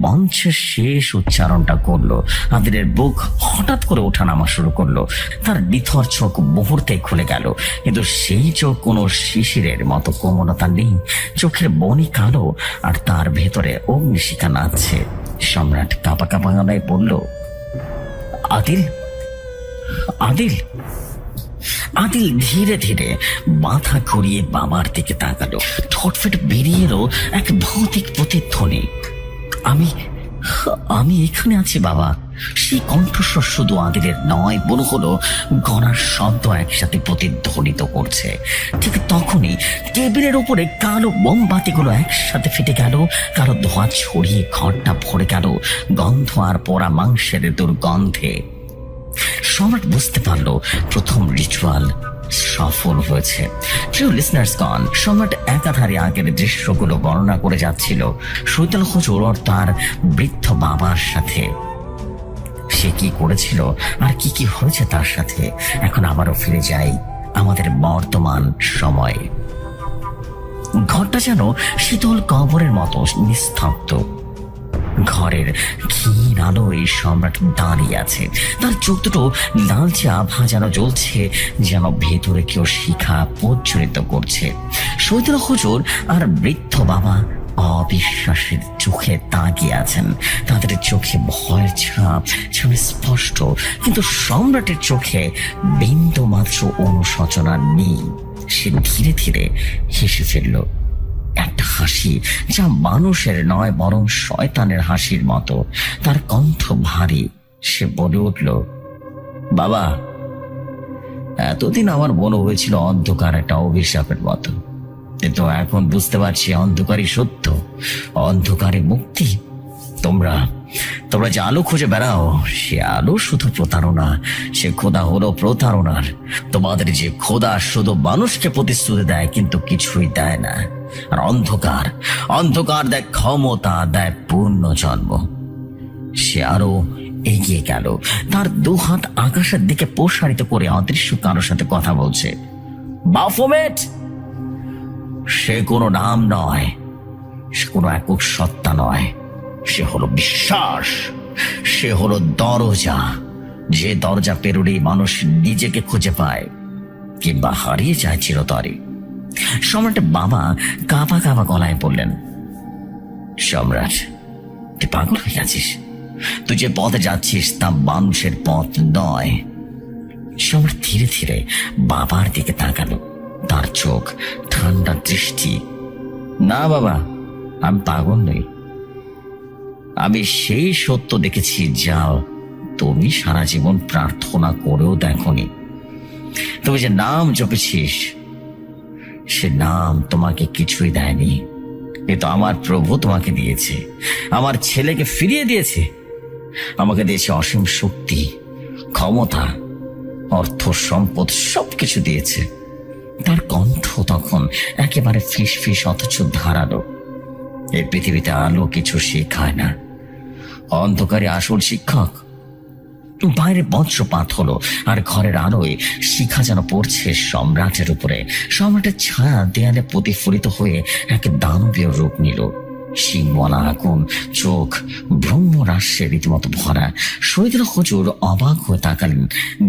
মঞ্চের শেষ উচ্চারণটা করলো। আদিলের বুক হঠাৎ করে ওঠানামা শুরু করলো। তার নিথর চোখ মুহূর্তে খুলে গেল, কিন্তু সেই চোখ কোনো শিশিরের মতো কোমলতা নেই। চোখের বনি কালো, আর তার ভেতরে অগ্নিশিখা নাচছে। সম্রাট কাঁপা কাঁপা গলায় বলল, আদিল, আদিল। আদিল ধীরে ধীরে মাথা ঘুরিয়ে বাবার দিকে তাকালো। ঠোঁট ফেটে বেরিয়ে এলো এক ভৌতিক প্রতিধ্বনি, আমি এখানে আছি বাবা। সেই কণ্ঠস্বর শুধু আদিলের নয়, মনে হলো গলার শব্দ একসাথে প্রতিধ্বনিত করছে। ঠিক তখনই টেবিলের উপরে কালো মোমবাতিগুলো একসাথে ফেটে গেল, কালো ধোঁয়া ছড়িয়ে ঘরটা ভরে গেল গন্ধ আর পোড়া মাংসের দুর্গন্ধে। সম্রাট বুঝতে পারলো প্রথম রিচুয়াল সফল হয়েছে। প্রিয় লিসনার্সগণ, সম্রাট একাধারে আগের দৃশ্যগুলো বর্ণনা করে যাচ্ছিল শৈতান হুজুর আর তার বৃদ্ধ বাবার সাথে। সে কি করেছিল আর কি কি হয়েছে তার সাথে। এখন আবারও ফিরে যাই আমাদের বর্তমান সময়ে। ঘরটা যেন শীতল কবরের মতো নিস্তব্ধ। ঘরের ক্ষীণ আলোয় সম্রাট দাঁড়িয়ে আছে, তার চোখ দুটো লালচে আভা যেন জ্বলছে, যেন ভেতরে কেউ শিখা প্রজ্বলিত করছে। শৈতান হুজুর আর বৃদ্ধ বাবা অবিশ্বাসের চোখে তাকিয়ে আছেন। তাদের চোখে ভয়ের ছাপ যেন স্পষ্ট, কিন্তু সম্রাটের চোখে বিন্দু মাত্র অনুশোচনা নেই। সে ধীরে ধীরে হেসে ফেলল, একটা হাসি যা মানুষের নয় বরং শয়তানের হাসির মতো। তার কণ্ঠ ভারী। সে বলে উঠল, বাবা, এতদিন আমার মনে হয়েছিল অন্ধকার একটা অভিশাপের মতো, কিন্তু এখন বুঝতে পারছি অন্ধকারই সত্য, অন্ধকারে মুক্তি। তোমরা যে আলো খুঁজে বেড়াও, সে আলো শুধু প্রতারণা, সে খোদা হলো প্রতারণার। তোমাদের যে খোদা শুধু মানুষকে প্রতিশ্রুতি দেয় কিন্তু কিছুই দেয় না। আর অন্ধকার দেয় ক্ষমতা, দেয় পূর্ণ জন্ম। সে আরো এগিয়ে গেল, তার দুহাত আকাশের দিকে প্রসারিত করে অদৃশ্য কারোর সাথে কথা বলছে। বাফোমেট, সে কোনো নাম নয়, সে কোনো একক সত্তা নয়, সে হলো বিশ্বাস, সে হলো দরজা। যে দরজা পেরোলেই মানুষ নিজেকে খুঁজে পায় কিংবা হারিয়ে যায় চিরতরে। সম্রাটের বাবা কাঁপা কাঁপা গলায় বললেন, সম্রাট, তুই পাগল হয়ে গেছিস? তুই যে পথে যাচ্ছিস তা মানুষের পথ নয়। সম্রাট ধীরে ধীরে বাবার দিকে তাকালো, তার চোখ ঠান্ডা দৃষ্টি। না বাবা, আমি পাগল নই। আমি সেই সত্য দেখেছি যা তুমি সারা জীবন প্রার্থনা করেও দেখোনি। তুমি যে নাম জপেছিস, সে নাম তোমাকে কিছুই দেয়নি, কিন্তু আমার প্রভু তোমাকে দিয়েছে। আমার ছেলেকে ফিরিয়ে দিয়েছে, আমাকে দিয়েছে অসীম শক্তি, ক্ষমতা, অর্থ, সম্পদ, সবকিছু দিয়েছে। তার কণ্ঠ তখন একেবারে ফিস ফিস অথচ ধারালো। এই পৃথিবীতে আলো কিছু শেখায় না, অন্ধকারে আসল শিক্ষক। বাইরে বজ্রপাত হলো আর ঘরের আলোয় শিখা যেন পড়ছে সম্রাটের উপরে। সম্রাটের ছায়া দেয়ালে প্রতিফলিত হয়ে এক দানবীয় রূপ নিল। শিংওয়ালা আগুন, চোখ ব্রহ্মরাস্যে রীতিমতো ভরা। শৈতান হুজুর অবাক হয়ে তাকালেন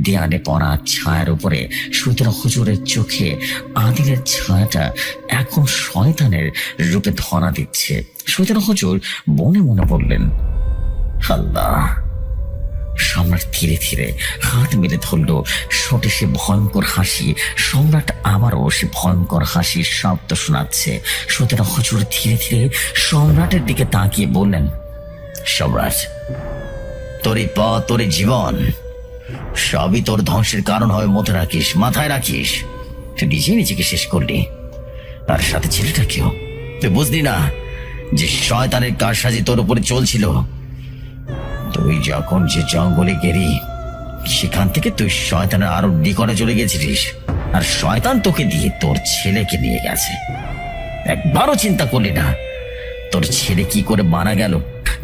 দেয়ালে পড়া ছায়ার উপরে। শৈতান হুজুরের চোখে আদিলের ছায়াটা এখন শয়তানের রূপে ধরা দিচ্ছে। শৈতান হুজুর মনে মনে বললেন, আল্লাহ। সম্রাট ধীরে ধীরে হাত মেলে ধরল, ঠোঁটে সে ভয়ঙ্কর হাসি। সম্রাট আবারও সে ভয়ঙ্কর হাসির শব্দ শোনাচ্ছে। শৈতান হুজুর ধীরে ধীরে সম্রাটের দিকে তাকিয়ে বললেন, সম্রাট, তোর এই পথ, তোর এই জীবন সবই তোর ধ্বংসের কারণ হবে। মাথায় রাখিস, তুই নিজেকে শেষ করলি, তার সাথে ছেলেটাকেও। তুই বুঝলি না যে শয়তানের কারসাজি তোর উপরে চলছিল। তুই যখন যে জঙ্গলে গেলি, সেখান থেকে তুই শয়তানের আরো নিকটে চলে গেছিলিস, আর শয়তান তোকে দিয়ে তোর ছেলেকে নিয়ে গেছে। একবারও চিন্তা করলি না তোর ছেলে কি করে মারা গেল?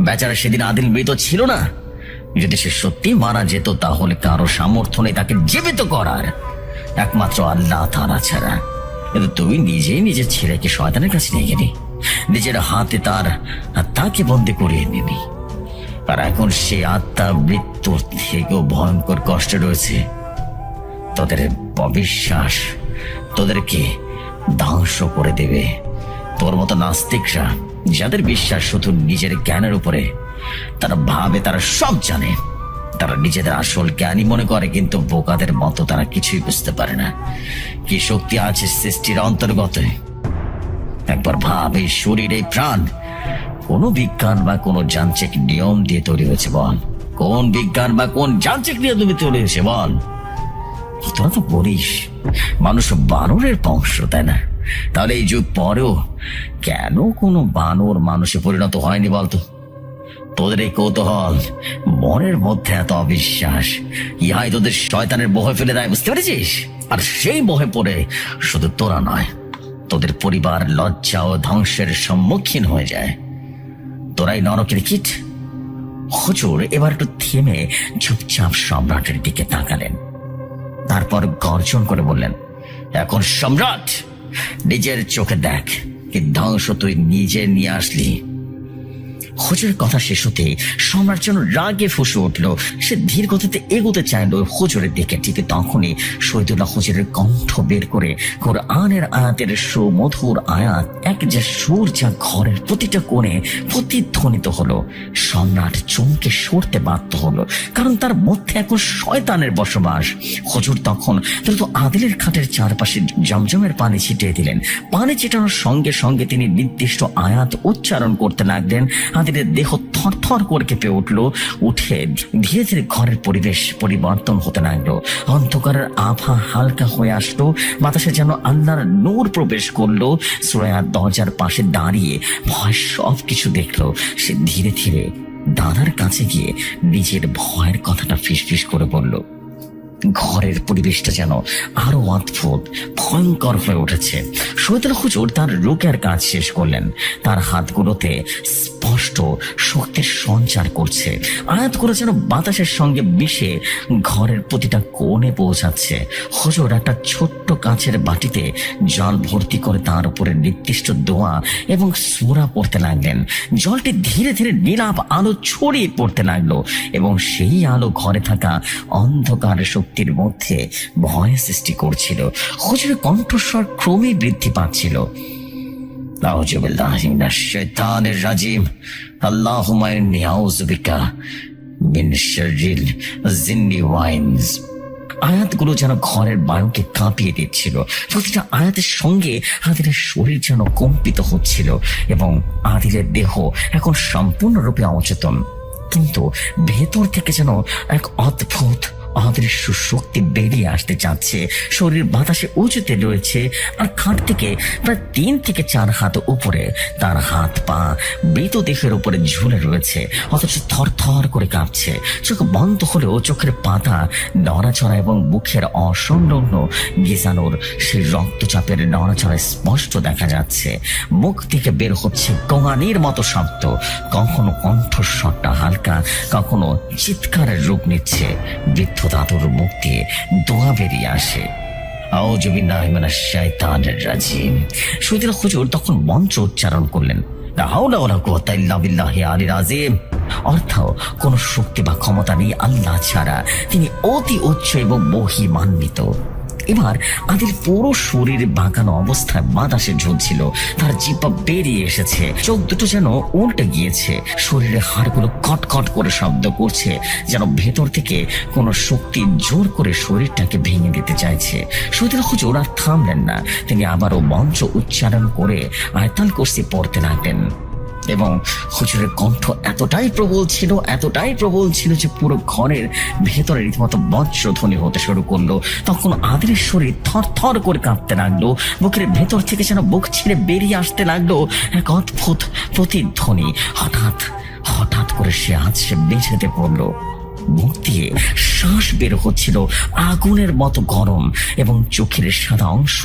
বেচারা সেদিন আদিল মৃত ছিল না। যদি সে সত্যি মারা যেত তাহলে কারো সামর্থ্য নেই তাকে জীবিত করার, একমাত্র আল্লাহ তাআলা ছাড়া। কিন্তু তুই নিজেই নিজের ছেলেকে শয়তানের কাছে নিয়ে গেলি, নিজের হাতে তার আত্মাকে বন্দী করিয়ে নিবি। আর এখন সে আত্মা মৃত্যুর থেকেও ভয়ঙ্কর কষ্টে রয়েছে। তোদের অবিশ্বাস তোদেরকে ধ্বংস করে দেবে। তোর মতো নাস্তিকরা, যাদের বিশ্বাস শুধু নিজের জ্ঞানের উপরে, তারা ভাবে তারা সব জানে, তারা নিজেদের আসল জ্ঞানী মনে করে, কিন্তু বোকাদের মতো তারা কিছুই বুঝতে পারে না কি শক্তি আছে সৃষ্টির অন্তর্গত। একবার ভাব, এই শরীর, এই প্রাণ কোনো বিজ্ঞান বা কোনো যান্ত্রিক নিয়ম দিয়ে তৈরি হয়েছে বল? কোন বিজ্ঞান বা কোন যান্ত্রিক নিয়ে তুমি চলে এসে বল? তোরা তো বলিস মানুষ বানরের বংশ, তাই না? তাহলে এই যুগ পরেও কেন কোনো বানর মানুষে পরিণত হয়নি বলতো? তোদের এই কৌতূহল, মনের মধ্যে এত অবিশ্বাস, ইহাই তোদের শয়তানের বহে ফেলে দেয়, বুঝতে পেরেছিস? আর সেই বহে পড়ে শুধু তোরা নয়, তোদের পরিবার লজ্জা ও ধ্বংসের সম্মুখীন হয়ে যায়। তোরাই নরকের কীট। হুজুর এবার একটু থেমে চুপচাপ সম্রাটের দিকে তাকালেন, তারপর গর্জন করে বললেন, এখন সম্রাট, নিজের চোখে দেখ কি ধ্বংস তুই নিজে নিয়ে আসলি। হুজুরের কথা শেষ হতে সম্রাট যেন রাগে ফুঁসে উঠল। সে ধীর গতিতে এগোতে চাইল হুজুরের দিকে। ঠিক তখনই শহীদুল্লাহ হুজুরের কণ্ঠ বের করে কোরআনের আয়াতের সুমধুর আয়াত, এক যে সুর যা ঘরের প্রতিটা কোণে প্রতিধ্বনিত হলো। সম্রাট চমকে সরতে বাধ্য হলো, কারণ তার মধ্যে এখন শয়তানের বসবাস। হুজুর তখন দ্রুত আদিলের খাটের চারপাশে জমজমের পানি ছিটিয়ে দিলেন। পানি ছিটানোর সঙ্গে সঙ্গে তিনি নির্দিষ্ট আয়াত উচ্চারণ করতে লাগলেন। আদিলের দেহ থর থর করে কেঁপে উঠে ধীরে ধীরে ঘরের পরিবেশ পরিবর্তন হতে লাগলো। অন্ধকারের আভা হালকা হয়ে আসলো, বাতাসে যেন আল্লাহর নূর প্রবেশ করলো। সুরায়ার দরজার পাশে দাঁড়িয়ে ভয় সব কিছু দেখলো। সে ধীরে ধীরে দাদার কাছে গিয়ে নিজের ভয়ের কথাটা ফিসফিস করে বলল। ঘরের পরিবেশটা যেন আরো অদ্ভুত, ভয়ঙ্কর হয়ে উঠেছে। শহীদুল্লাহ হুজুর তার রুকের কাজ শেষ করলেন। তার হাতগুলোতে স্পষ্ট শক্তির সঞ্চার করছে। আয়াতগুলো যেন বাতাসের সঙ্গে মিশে ঘরের প্রতিটা কোণে পৌঁছাচ্ছে। হুজুর একটা ছোট্ট কাঁচের বাটিতে জল ভর্তি করে তার উপরে নির্দিষ্ট দোয়া এবং সূরা পড়তে লাগলেন। জলটি ধীরে ধীরে নীলাভ আলো ছড়িয়ে পড়তে লাগলো এবং সেই আলো ঘরে থাকা অন্ধকার শক্তির মধ্যে ভয় সৃষ্টি করছিল। হুজুরের কণ্ঠস্বর ক্রমেই বৃদ্ধি পাচ্ছিল। আউযু বিল্লাহি মিনাশ শাইতানির রাজিম, আল্লাহুম্মা ইন্নী আউযু বিকা মিন শাররিল জিন্নি ওয়াল ইনস। আয়াতগুলো যেন ঘরের বায়ুকে কাঁপিয়ে দিচ্ছিল। প্রতিটা আয়াতের সঙ্গে আদিলের শরীর যেন কম্পিত হচ্ছিল এবং আদিলের দেহ এখন সম্পূর্ণরূপে অচেতন, কিন্তু ভেতর থেকে যেন এক অদ্ভুত অদৃশ্য শক্তি বেরিয়ে আসতে চাচ্ছে। শরীর বাতাসে উঁচুতে রয়েছে আর খাট থেকে প্রায় 3 থেকে 4 হাত উপরে তার হাত পা মৃতদেহের উপরে ঝুলে রয়েছে, অথচ থর থর করে কাঁপছে। চোখ বন্ধ হলেও চোখের পাতা নড়াচড়া এবং মুখের অসংলগ্ন গিজানোর সেই রক্তচাপের নড়াচড়া স্পষ্ট দেখা যাচ্ছে। মুখ থেকে বের হচ্ছে গোঙানির মতো শব্দ, কখনো কণ্ঠস্বরটা হালকা, কখনো চিৎকারের রূপ নিচ্ছে। বৃদ্ধ দাদুর মুখ দিয়ে দোয়া বেরিয়ে আসে, আউযু বিল্লাহি মিনাশ শাইতানির রাজিম। শহীদুল্লাহ হুজুর তখন মন্ত্র উচ্চারণ করলেন, লা হাওলা ওয়ালা কুওয়াতা ইল্লা বিল্লাহি আলিল আযীম। অর্থ, কোন শক্তি বা ক্ষমতা নেই আল্লাহ ছাড়া, তিনি অতি উচ্চ এবং মহিমান্বিত। এবার আদিল পুরো শরীর বাঁকানো অবস্থায় বাতাসে ঝুলছিল। তার জিহ্বা বেরিয়ে এসেছে, চোখ দুটো যেন উল্টে গিয়েছে, শরীরের হাড়গুলো কটকট করে শব্দ করছে, যেন ভেতর থেকে কোনো শক্তি জোর করে শরীরটাকে ভেঙে দিতে চাইছে। শহীদুল্লাহ হুজুর আর থামলেন না। তিনি আবারও মন্ত্র উচ্চারণ করে আয়াতুল কুরসি পড়তে লাগলেন এবং হুজুরের কণ্ঠ এতটাই প্রবল ছিল যে পুরো ঘরের ভেতরে রীতিমতো বজ্রধ্বনি হতে শুরু করলো। তখন আদিলের শরীর থর থর করে কাঁপতে লাগলো, বুকের ভেতর থেকে যেন বুক ছিঁড়ে বেরিয়ে আসতে লাগলো এক অদ্ভুত প্রতিধ্বনি। হঠাৎ করে সে আছড়ে বেঁচেতে পড়লো। মুখ দিয়ে শ্বাস বের হচ্ছিল আগুনের মতো গরম এবং চোখের সাদা অংশ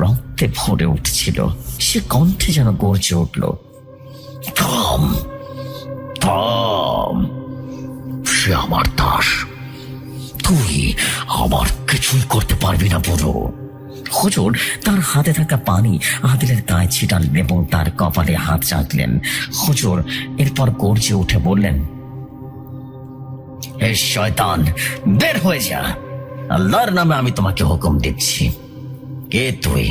রক্তে ভরে উঠছিল। সে কণ্ঠে যেন গর্জে উঠল, থাম থাম, সে আমার দাস, তুই আমার কিছুই করতে পারবি না বুড়ো। হুজুর তার হাতে থাকা পানি আদিলের গায়ে ছিটালেন এবং তার কপালে হাত রাখলেন। হুজুর এরপর গর্জে উঠে বললেন, হে শয়তান, বের হয়ে যা, আল্লাহর নামে আমি তোমাকে হুকুম দিচ্ছি। কে তুই?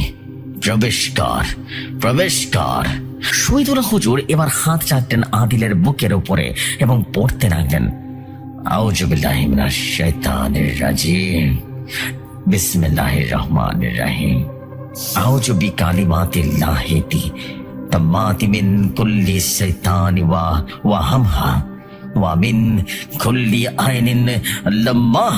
প্রবেশ কর। শহীদুল্লাহ হুজুর এবার হাত রাখলেন আদিলের বুকের উপরে এবং পড়তে লাগলেন, আউযু বিল্লাহি মিনাশ শাইতানির রাজিম, বিসমিল্লাহির রহমানির রহিম, আউযু বিকালিমাতিল্লাহি তাম্মাতি মিন কুল্লি শাইতানি ওয়া হামহা ওয়ামিন কুল্লি আইনিন লাম্মা।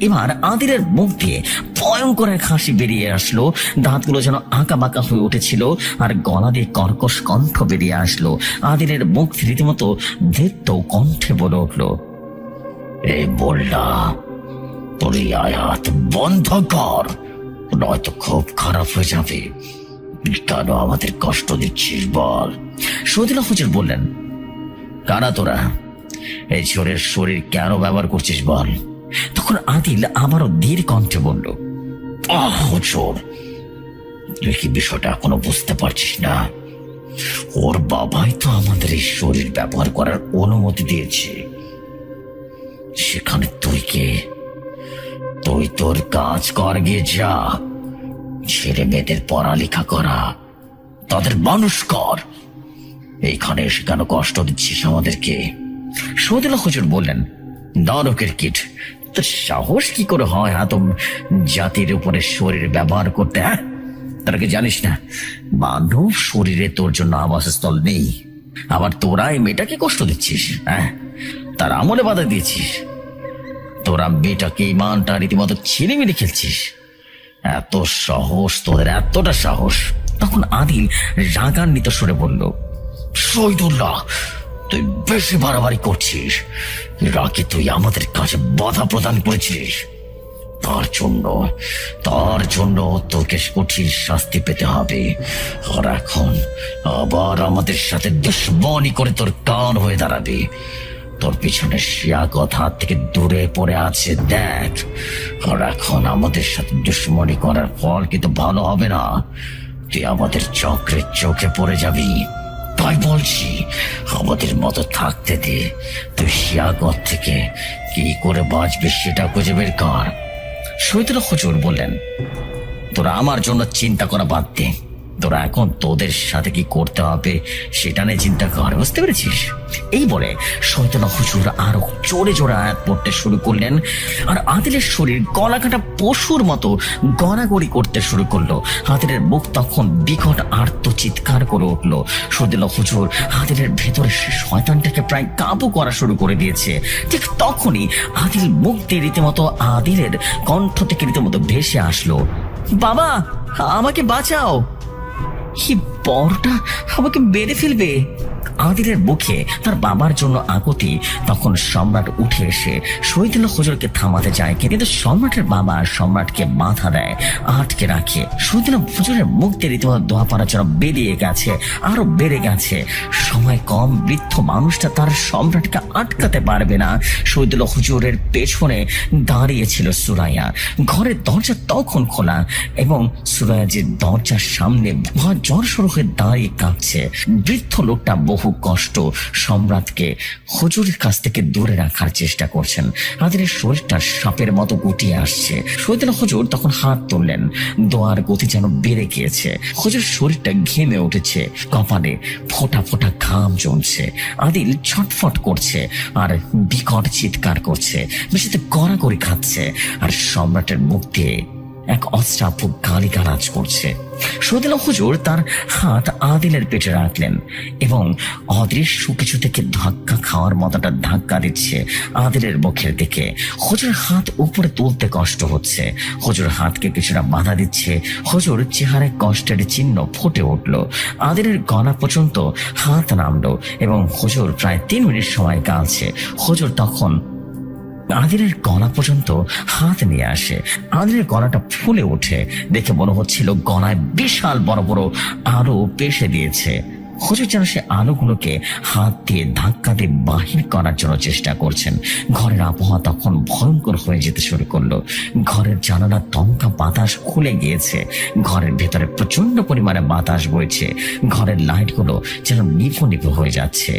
এবার আদিলের মুখ দিয়ে ভয়ঙ্কর এক হাসি বেরিয়ে আসলো, দাঁতগুলো যেন আঁকা বাঁকা হয়ে উঠেছিল, আর গলা দিয়ে কর্কশ কণ্ঠ বেরিয়ে আসলো। আদিলের মুখ রীতিমতো ধৃত কণ্ঠে বলে উঠলো, এ বললা, তোর এই আয়াত বন্ধ কর, নয়তো খুব খারাপ হয়ে যাবে। কেন আমাদের কষ্ট দিচ্ছিস বল? শহীদুল্লাহ হুজুর বললেন, কারা তোরা? এই ছোরের শরীর কেন ব্যবহার করছিস বল? তখন আদিল আবারও ধীর কণ্ঠে বলল, হুজুর, তুই কি বিষয়টা এখনো বুঝতে পারছিস না? ওর বাবাই তো আমাদের এই শরীর ব্যবহার করার অনুমতি দিয়েছে। সেখানে তুই কে? তুই তোর কাজ কর, গিয়ে যা, ছেলে মেয়েদের পড়ালেখা করা, তাদের মানুষ কর। এইখানে এসে কেন কষ্ট দিচ্ছিস আমাদেরকে? শহীদুল্লাহ হুজুর বললেন, নরকের কীট, তোর সাহস কি করে হয় আদম জাতির উপরে শরীর ব্যবহার করতে? হ্যাঁ, তারা কি জানিস না মানব শরীরে তোর জন্য আবাসস্থল নেই? আবার তোরা এই মেয়েটাকে কষ্ট দিচ্ছিস, হ্যাঁ, তার আমলে বাধা দিয়েছিস। তোরা মেয়েটাকে ইমানটা রীতিমতো ছিনিমিনি খেলছিস। এত সাহস তোদের, এতটা সাহস? তখন আদিল রাগান্বিত সরে বলল, শহীদুল্লাহ, তুই বেশি বাড়াবাড়ি করছিস। রাগে তুই আমাদের কাছে বাধা প্রদান করেছিস, তার জন্য তোকে কঠিন শাস্তি পেতে হবে। আর এখন আবার আমাদের সাথে দুশ্মনী করে তোর কান হয়ে দাঁড়াবে। তোর পিছনে শিয়াগত হাত থেকে দূরে পড়ে আছে, দেখ। আর এখন আমাদের সাথে দুশ্মনী করার ফল কিন্তু ভালো হবে না। তুই আমাদের চক্রের চোখে পড়ে যাবি। তাই বলছি, আমাদের মতো থাকতে দে। তুই শিয়াগত থেকে কি করে বাঁচবি সেটা খুঁজে বের কর। শহীদুল্লাহ হুজুর বললেন, তোরা আমার জন্য চিন্তা করা বাদ দে। তোরা এখন তোদের সাথে কি করতে হবে সেটা নিয়ে চিন্তা কর, বুঝতে পেরেছিস? এই বলে শহীদুল্লাহ হুজুর আরো জোরে জোরে আয়াত পড়তে শুরু করলেন, আর আদিলের শরীর গলা কাটা পশুর মতো গড়াগড়ি করতে শুরু করলো। আদিলের মুখ তখন বিকট আর্ত চিৎকার করে উঠলো। শহীদুল্লাহ হুজুর আদিলের ভেতরে সে শয়তানটাকে প্রায় কাবু করা শুরু করে দিয়েছে। ঠিক তখনই আদিল মুখ দিয়ে রীতিমতো আদিলের কণ্ঠ থেকে রীতিমতো ভেসে আসলো, বাবা, আমাকে বাঁচাও, কি বড়টা আমাকে মেরে ফেলবে। আদিলের মুখে তার বাবার জন্য আকুতি। তখন সম্রাট উঠে এসে শহীদুল্লাহ হুজুরকে থামাতে যায়, কিন্তু সম্রাটের বাবা সম্রাটকে বাধা দেয়, আটকে রাখে। শহীদুল্লাহ হুজুরের মুখ দিয়ে রীতিমতো দোয়া পড়া যেন বেরিয়ে গেছে, আরো বেড়ে গেছে। সময় কম, বৃদ্ধ মানুষটা তার সম্রাটকে আটকাতে পারবে না। শহীদুল্লাহ হুজুরের পেছনে দাঁড়িয়েছিল সুরাইয়া। ঘরের দরজা তখন খোলা, এবং সুরাইয়া যে দরজার সামনে ভয় জড়সড় হয়ে দাঁড়িয়ে কাঁপছে। বৃদ্ধ লোকটা বহু কষ্ট সম্রাটকে হুজুরের কাছ থেকে দূরে রাখার চেষ্টা করছেন। আদিলের শরীরটা সাপের মতো গুটিয়ে আসছে। শহীদুল্লাহ হুজুর তখন হাত তুললেন, দোয়ার গতি যেন বেড়ে গিয়েছে। হুজুর শরীরটা ঘেমে উঠেছে, কপালে ফোঁটা ফোঁটা ঘাম জমছে। আদিল ছটফট করছে আর বিকট চিৎকার করছে, বেশিতে গড়াগড়ি খাচ্ছে, আর সম্রাটের মুখ দিয়ে এক অশ্রাব্য গালিগালাজ করছে। শহীদুল্লাহ হুজুর তার হাত আদিলের পেটে রাখলেন, এবং অদৃশ্য কিছু থেকে ধাক্কা খাওয়ার মতোটা ধাক্কা দিচ্ছে আদিলের মুখের দিকে। হুজুর হাত উপরে তুলতে কষ্ট হচ্ছে, হুজুর হাতকে কিছুটা বাধা দিচ্ছে। হুজুর চেহারায় কষ্টের চিহ্ন ফুটে উঠল। আদিলের গলা পর্যন্ত হাত নামলো, এবং হুজুর প্রায় 3 মিনিট সময় কাঁদছে। হুজুর তখন আদিলের গলা পর্যন্ত হাত নিয়ে আসে। আদিলের গলাটা ফুলে ওঠে, দেখে মনে হচ্ছিল গলায় বিশাল বড় বড় আলো পেশে দিয়েছে। হুজুর যেন সে আলোগুলোকে হাত দিয়ে ধাক্কা দিয়ে বাহির করার জন্য চেষ্টা করছেন। ঘরের আবহাওয়া তখন ভয়ঙ্কর হয়ে যেতে শুরু করলো। ঘরের জানালা দমকা বাতাস খুলে গিয়েছে, ঘরের ভেতরে প্রচন্ড পরিমাণে বাতাস বইছে। ঘরের লাইটগুলো যেন নিভু নিভু হয়ে যাচ্ছে,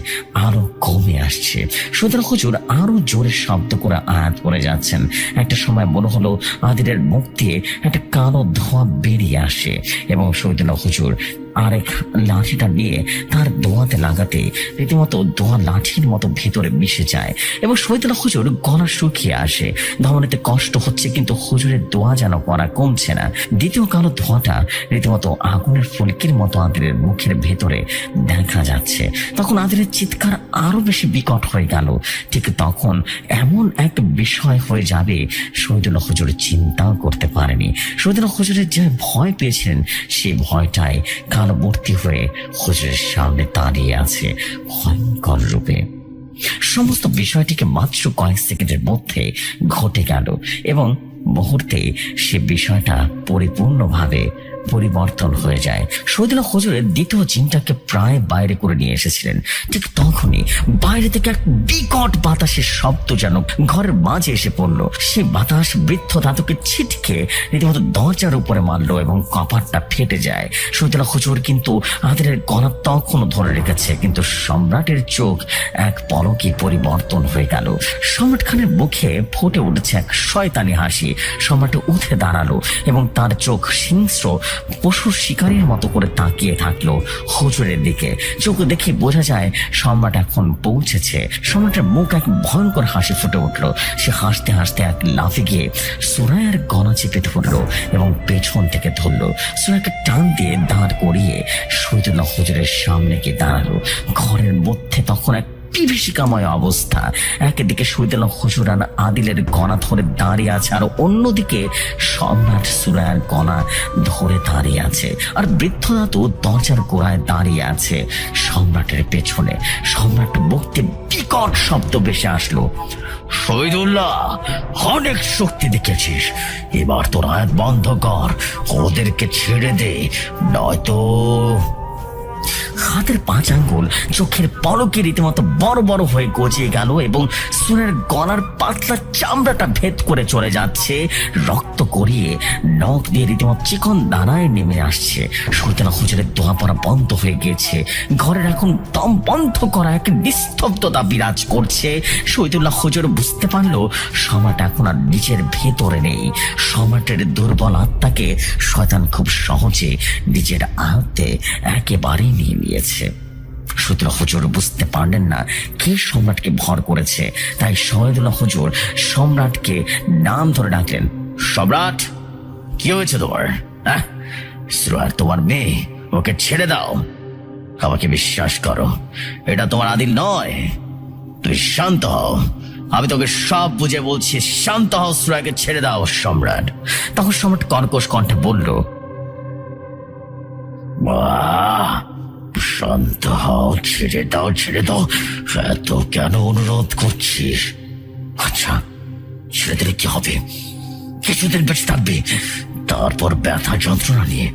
আলো কমে আসছে। শহীদুল্লাহ হুজুর আরো জোরে শব্দ করে আয়াত পড়ে যাচ্ছেন। একটা সময় মনে হলো আদিলের মুখ দিয়ে একটা কালো ধোঁয়া বেরিয়ে আসে, এবং শহীদুল্লাহ হুজুর আরেক লাঠিটা নিয়ে তার দোয়াতে লাগাতে রীতিমতো দোয়া লাঠির মতো ভেতরে মিশে যায় এবং শহীদুল্লাহ হুজুর গলা শুকিয়ে আসে। ধমনীতে কষ্ট হচ্ছে, কিন্তু হুজুরের দোয়া যেন করা কমছে না। দ্বিতীয় কালো ধোঁয়াটা রীতিমতো আগুনের ফুলকির মতো আদিলের মুখের ভেতরে দেখা যাচ্ছে। তখন আদিলের চিৎকার আরো বেশি বিকট হয়ে গেল। ঠিক তখন এমন এক বিষয় হয়ে যাবে শহীদুল্লাহ হুজুর চিন্তাও করতে পারেনি। শহীদুল্লাহ হুজুরের যে ভয় পেয়েছিলেন সেই ভয়টাই কালো মূর্তি হয়ে হুজুরের সামনে দাঁড়িয়ে আছে ভয়ঙ্কর রূপে। সমস্ত বিষয়টিকে মাত্র কয়েক সেকেন্ডের মধ্যে ঘটে গেল এবং মুহূর্তে সে বিষয়টা পরিপূর্ণভাবে পরিবর্তন হয়ে যায়। শহীদুল্লাহ হুজুরের দ্বিতীয় জিনটাকে প্রায় বাইরে করে নিয়ে এসেছিলেন। ঠিক তখনই বাইরে থেকে এক বিকট বাতাসের শব্দ যেন ঘরের মাঝে এসে পড়ল। সে বাতাস বৃদ্ধ দাদুকে ছিটকে রীতিমতো দরজার উপরে মারলো এবং কপাটটা ফেটে যায়। শহীদুল্লাহ হুজুর কিন্তু আদিলের গলা তখনও ধরে রেখেছে, কিন্তু সম্রাটের চোখ এক পলকে পরিবর্তন হয়ে গেল। সম্রাট খানের মুখে ফুটে উঠেছে এক শয়তানি হাসি। সম্রাট উঠে দাঁড়ালো এবং তার চোখ হিংস্র পশুর শিকারীর মতো করে তাকিয়ে থাকলো হুজুরের দিকে। চোখ দেখে বোঝা যায় সম্রাট এখন পৌঁছেছে। সম্রাটের মুখ এক ভয়ঙ্কর হাসি ফুটে উঠলো। সে হাসতে হাসতে এক লাফে গিয়ে সুরাইয়ের গলা চেপে ধরলো এবং পেছন থেকে ধরলো। সুরাইকে টান দিয়ে দাঁড় করিয়ে শহীদুল্লাহ হুজুরের সামনে গিয়ে দাঁড়ালো। ঘরের মধ্যে তখন এক বিভীষিকাময় অবস্থা। একদিকে শহীদুল্লাহ হুজুর আর আদিলের গলা ধরে দাঁড়িয়ে আছে, আর অন্যদিকে সম্রাট সুরাইয়ের গলা ধরে দাঁড়িয়ে আছে, আর বৃদ্ধ দাদু দরজার গোড়ায় দাঁড়িয়ে আছে সম্রাটের পেছনে। সম্রাট মুক্তি বিকট শব্দ ভেসে আসলো, শহীদুল্লাহ, অনেক শক্তি দেখেছিস, এবার তোর আয়াত বন্ধ কর, ওদেরকে ছেড়ে দে, নয়তো। হাতের 5 আঙ্গুল চোখের পলকে রীতিমতো বড় বড় হয়ে গজিয়ে গেল এবং সুরের গলার পাতলা চামড়াটা ভেদ করে চলে যাচ্ছে। রক্ত গড়িয়ে নখ দিয়ে রীতিমতো চিকন দানায় নেমে আসছে। শহীদুল্লাহ হুজুরের দোয়া পড়া বন্ধ হয়ে গেছে। ঘরের এখন দম বন্ধ করা এক নিস্তব্ধতা বিরাজ করছে। শহীদুল্লাহ হুজুর বুঝতে পারলো সম্রাট এখন আর নিজের ভেতরে নেই। সম্রাটের দুর্বল আত্মাকে শয়তান খুব সহজে নিজের আয়ত্তে একেবারেই নিয়ে নিয়েছে। শহীদুল্লাহ হুজুর বুঝতে পারলেন না কে সম্রাটকে ভর করেছে, তাই শহীদুল্লাহ হুজুর সম্রাটকে নাম ধরে ডাকলেন, সম্রাট, কি হয়েছে তোমার? সুরাইয়া তোমার মেয়ে, ওকে ছেড়ে দাও। আমাকে বিশ্বাস করো, এটা তোমার আদিল নয়। তুই শান্ত হও, আমি তোকে সব বুঝে বলছি, শান্ত হও, সুরাইয়াকে ছেড়ে দাও। সম্রাট তখন সম্রাট কর্কশ কণ্ঠে বলল, শান্ত হও, ছেড়ে দাও, ছেড়ে দাও, এত কেন অনুরোধ করছিস? আচ্ছা, ছেড়ে দিলে কি হবে? কিছুদিন বেঁচে থাকবে, তারপর ব্যথা যন্ত্রণা নিয়ে